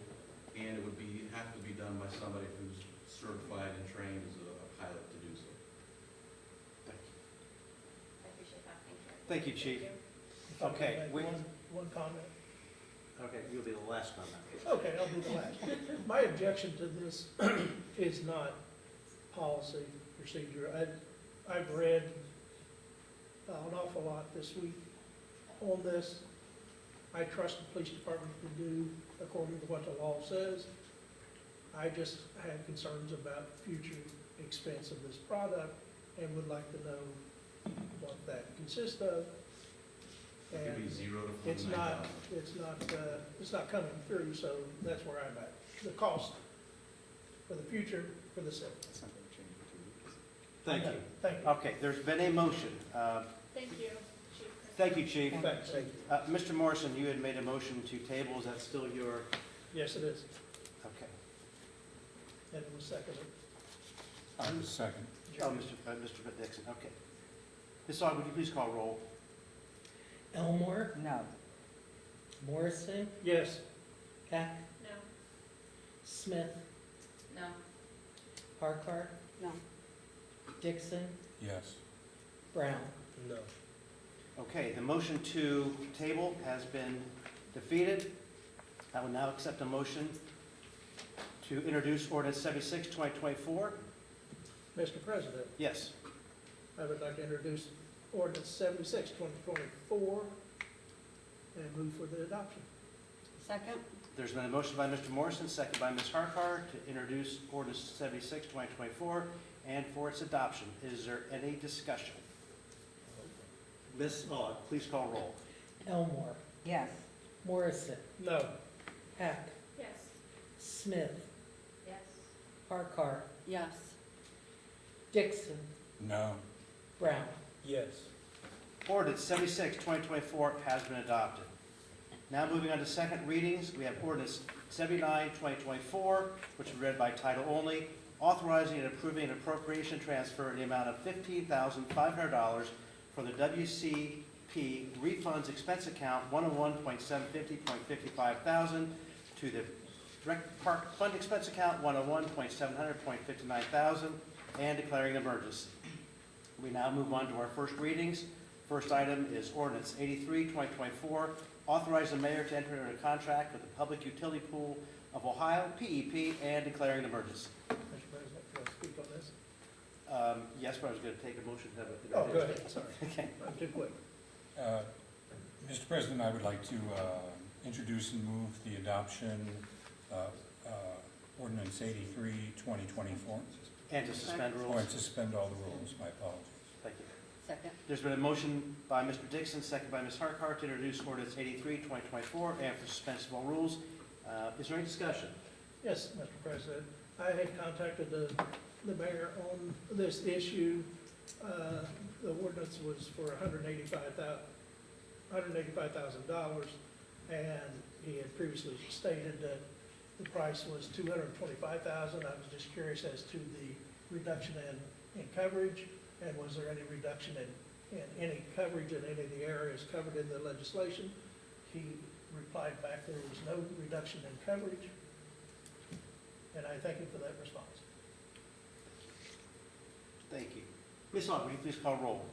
and it would have to be done by somebody who's certified and trained as a pilot to do so. I appreciate that, thank you. Thank you, Chief. If I could Okay, make one comment. Okay, you'll be the last comment. Okay, I'll be the last. My objection to this is not policy procedure. I've read an awful lot this week on this. I trust the police department to do according to what the law says. I just have concerns about future expense of this product and would like to know what that consists of. It could be And 0 to it's 49,000. it's not coming through, so that's where I'm at. The cost for the future, for the city. Thank you. Thank you. Okay, there's been a motion. Thank you, Chief. Thank you, Chief. Thanks. Mr. Morrison, you had made a motion to table, is that still your, Yes, it is. okay. And it was seconded. I was second. Oh, Mr. Dixon, okay. Ms. Aug, would you please call roll? Elmore, No. Morrison, Yes. Heck, No. Smith, No. Harkart, No. Dixon, Yes. Brown. No. Okay, the motion to table has been defeated. I will now accept a motion to introduce ordinance 76, 2024. Mr. President, Yes. I would like to introduce ordinance 76, 2024, and move for the adoption. Second? There's been a motion by Mr. Morrison, second by Ms. Harkar, to introduce ordinance 76, 2024, and for its adoption. Is there any discussion? Ms. Aug, please call roll. Elmore, Yes. Morrison, No. Heck, Yes. Smith, Yes. Harkart, Yes. Dixon, No. Brown. Yes. Ordinance 76, 2024 has been adopted. Now moving on to second readings, we have ordinance 79, 2024, which is read by title only, authorizing and approving an appropriation transfer in the amount of $15,500 from the WCP refunds expense account 101.750.55 thousand to the rec park fund expense account 101.700.59 thousand and declaring an emergency. We now move on to our first readings. First item is ordinance 83, 2024, authorizing the mayor to enter into a contract with the Public Utility Pool of Ohio, PEP, and declaring an emergency. Mr. President, can I speak on this? Yes, but I was going to take a motion to have it. Oh, go ahead, sorry. Okay. I'm too quick. Mr. President, I would like to introduce and move the adoption of ordinance 83, 2024. And to suspend Oh, rules. and suspend all the rules, my apologies. Thank you. Second? There's been a motion by Mr. Dixon, second by Ms. Harkar, to introduce ordinance 83, 2024, and for suspension of all rules. Is there any discussion? Yes, Mr. President. I had contacted the mayor on this issue. The ordinance was for $185,000, and he had previously stated that the price was $225,000. I was just curious as to the reduction in coverage, and was there any reduction in any coverage in any of the areas covered in the legislation? He replied back, there was no reduction in coverage, and I thank him for that response. Thank you. Ms. Aug, will you please call roll?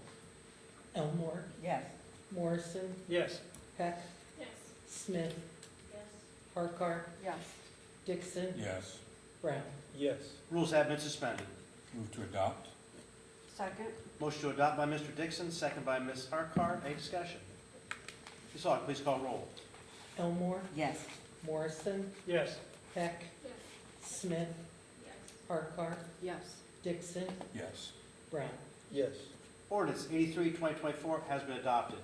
Elmore, Yes. Morrison, Yes. Peck, Yes. Smith, Yes. Harkar, Yes. Dixon, Yes. Brown. Yes. Rules have been suspended. Move to adopt? Second? Motion to adopt by Mr. Dixon, second by Ms. Harkar. Any discussion? Ms. Aug, please call roll. Elmore, Yes. Morrison, Yes. Peck, Yes. Smith, Yes. Harkar, Yes. Dixon, Yes. Brown. Yes. Ordinance 83, 2024 has been adopted.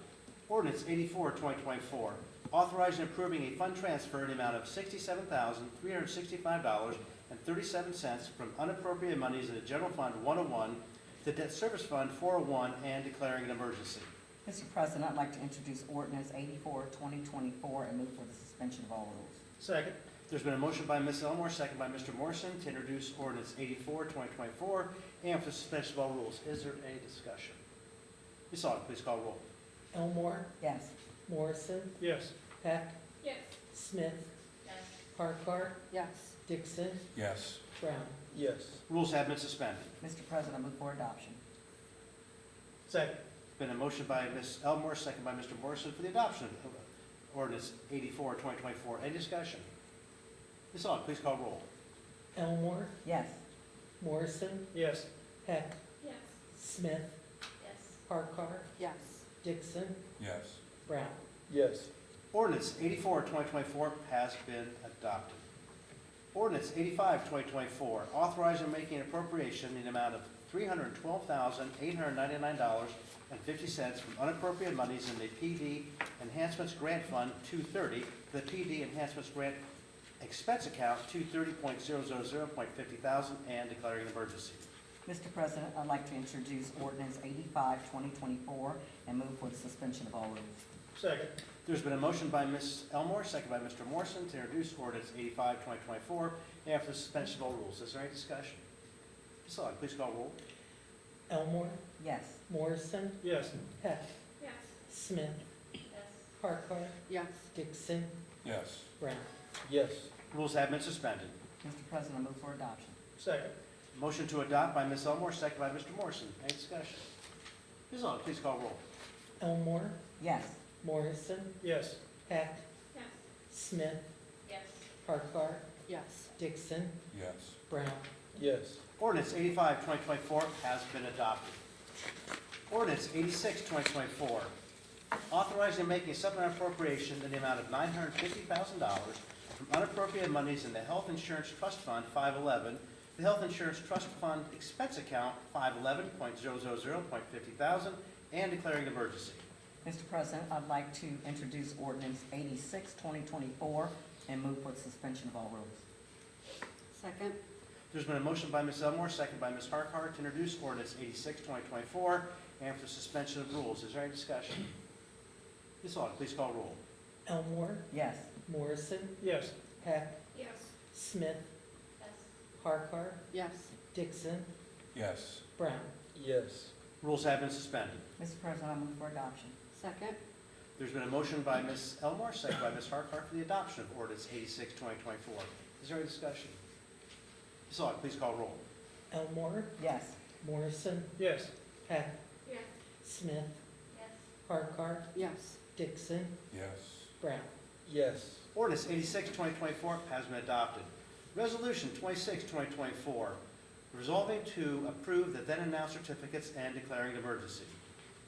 Ordinance 84, 2024, authorizing and approving a fund transfer in the amount of $67,365.37 from unappropriated monies in the General Fund 101 to Debt Service Fund 401 and declaring an emergency. Mr. President, I'd like to introduce ordinance 84, 2024, and move for the suspension of all rules. Second. There's been a motion by Ms. Elmore, second by Mr. Morrison, to introduce ordinance 84, 2024, and for suspension of all rules. Is there any discussion? Ms. Aug, please call roll. Elmore, Yes. Morrison, Yes. Peck, Yes. Smith, Yes. Harkar, Yes. Dixon, Yes. Brown. Yes. Rules have been suspended. Mr. President, I move for adoption. Second. Been a motion by Ms. Elmore, second by Mr. Morrison for the adoption of ordinance 84, 2024. Any discussion? Ms. Aug, please call roll. Elmore, Yes. Morrison, Yes. Peck, Yes. Smith, Yes. Harkar, Yes. Dixon, Yes. Brown. Yes. Ordinance 84, 2024 has been adopted. Ordinance 85, 2024, authorizing and making an appropriation in the amount of $312,899.50 from unappropriated monies in the PD Enhancements Grant Fund 230 to the PD Enhancements Grant Expense Account 230.000.50,000 and declaring an emergency. Mr. President, I'd like to introduce ordinance 85, 2024, and move for the suspension of all rules. Second. There's been a motion by Ms. Elmore, second by Mr. Morrison, to introduce ordinance 85, 2024, and for suspension of all rules. Is there any discussion? Ms. Aug, please call roll. Elmore, Yes. Morrison, Yes. Peck, Yes. Smith, Yes. Harkar, Yes. Dixon, Yes. Brown. Yes. Rules have been suspended. Mr. President, I move for adoption. Second. Motion to adopt by Ms. Elmore, second by Mr. Morrison. Any discussion? Ms. Aug, please call roll. Elmore, Yes. Morrison, Yes. Peck, Yes. Smith, Yes. Harkar, Yes. Dixon, Yes. Brown. Yes. Ordinance 85, 2024 has been adopted. Ordinance 86, 2024, authorizing and making a supplemental appropriation in the amount of $950,000 from unappropriated monies in the Health Insurance Trust Fund 511, the Health Insurance Trust Fund Expense Account 511.000.50,000, and declaring an emergency. Mr. President, I'd like to introduce ordinance 86, 2024, and move for the suspension of all rules. Second? There's been a motion by Ms. Elmore, second by Ms. Harkar, to introduce ordinance 86, 2024, and for suspension of rules. Is there any discussion? Ms. Aug, please call roll. Elmore, Yes. Morrison, Yes. Peck, Yes. Smith, Yes. Harkar, Yes. Dixon, Yes. Brown. Yes. Rules have been suspended. Mr. President, I move for adoption. Second? There's been a motion by Ms. Elmore, second by Ms. Harkar, for the adoption of ordinance 86, 2024. Is there any discussion? Ms. Aug, please call roll. Elmore, Yes. Morrison, Yes. Peck, Yes. Smith, Yes. Harkar, Yes. Dixon, Yes. Brown. Yes. Ordinance 86, 2024 has been adopted. Resolution 26, 2024, resolving to approve the then and now certificates and declaring an emergency.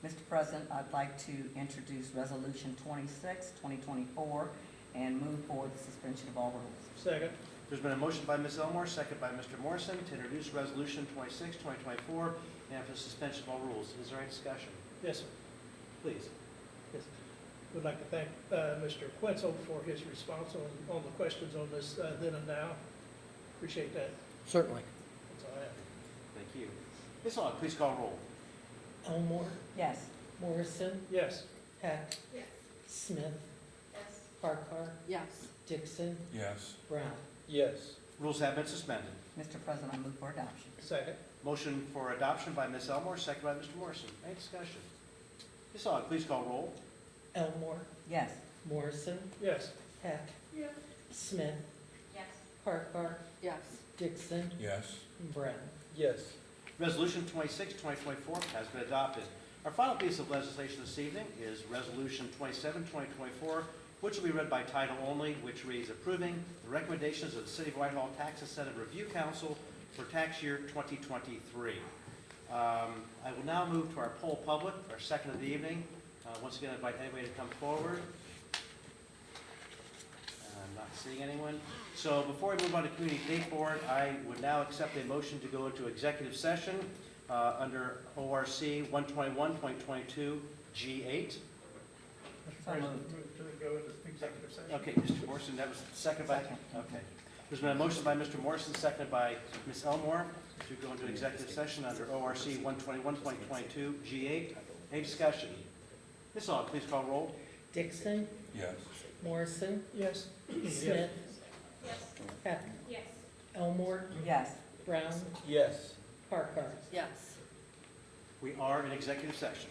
Mr. President, I'd like to introduce resolution 26, 2024, and move for the suspension of all rules. Second. There's been a motion by Ms. Elmore, second by Mr. Morrison, to introduce resolution 26, 2024, and for suspension of all rules. Is there any discussion? Yes, sir. Please. Yes. Would like to thank Mr. Quinzel for his response on the questions on this then and now. Appreciate that. Certainly. That's all I have. Thank you. Ms. Aug, please call roll. Elmore, Yes. Morrison, Yes. Peck, Yes. Smith, Yes. Harkar, Yes. Dixon, Yes. Brown. Yes. Rules have been suspended. Mr. President, I move for adoption. Second. Motion for adoption by Ms. Elmore, second by Mr. Morrison. Any discussion? Ms. Aug, please call roll. Elmore, Yes. Morrison, Yes. Heck, Smith, Yes. Parker, Yes. Dixon, Yes. Brown. Yes. Resolution 26, 2024 has been adopted. Our final piece of legislation this evening is Resolution 27, 2024, which will be read by title only, which reads approving the recommendations of the City of Whitehall Tax Incentive Review Council for tax year 2023. I will now move to our poll public, our second of the evening. Once again, I invite anybody to come forward. I'm not seeing anyone. So before we move on to Community Date Board, I would now accept a motion to go into executive session under ORC 121.22 G8. So moved. Move to go into executive session. Okay, Mr. Morrison, that was second by? Second. Okay. There's been a motion by Mr. Morrison, seconded by Ms. Elmore to go into executive session under ORC 121.22 G8. Any discussion? Ms. Aug, please call roll. Dixon, Yes. Morrison, Yes. Smith, Yes. Heck, Yes. Elmore, Yes. Brown, Yes. Parker. Yes. We are in executive session.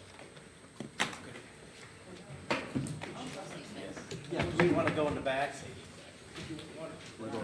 Yeah, we want to go in the back.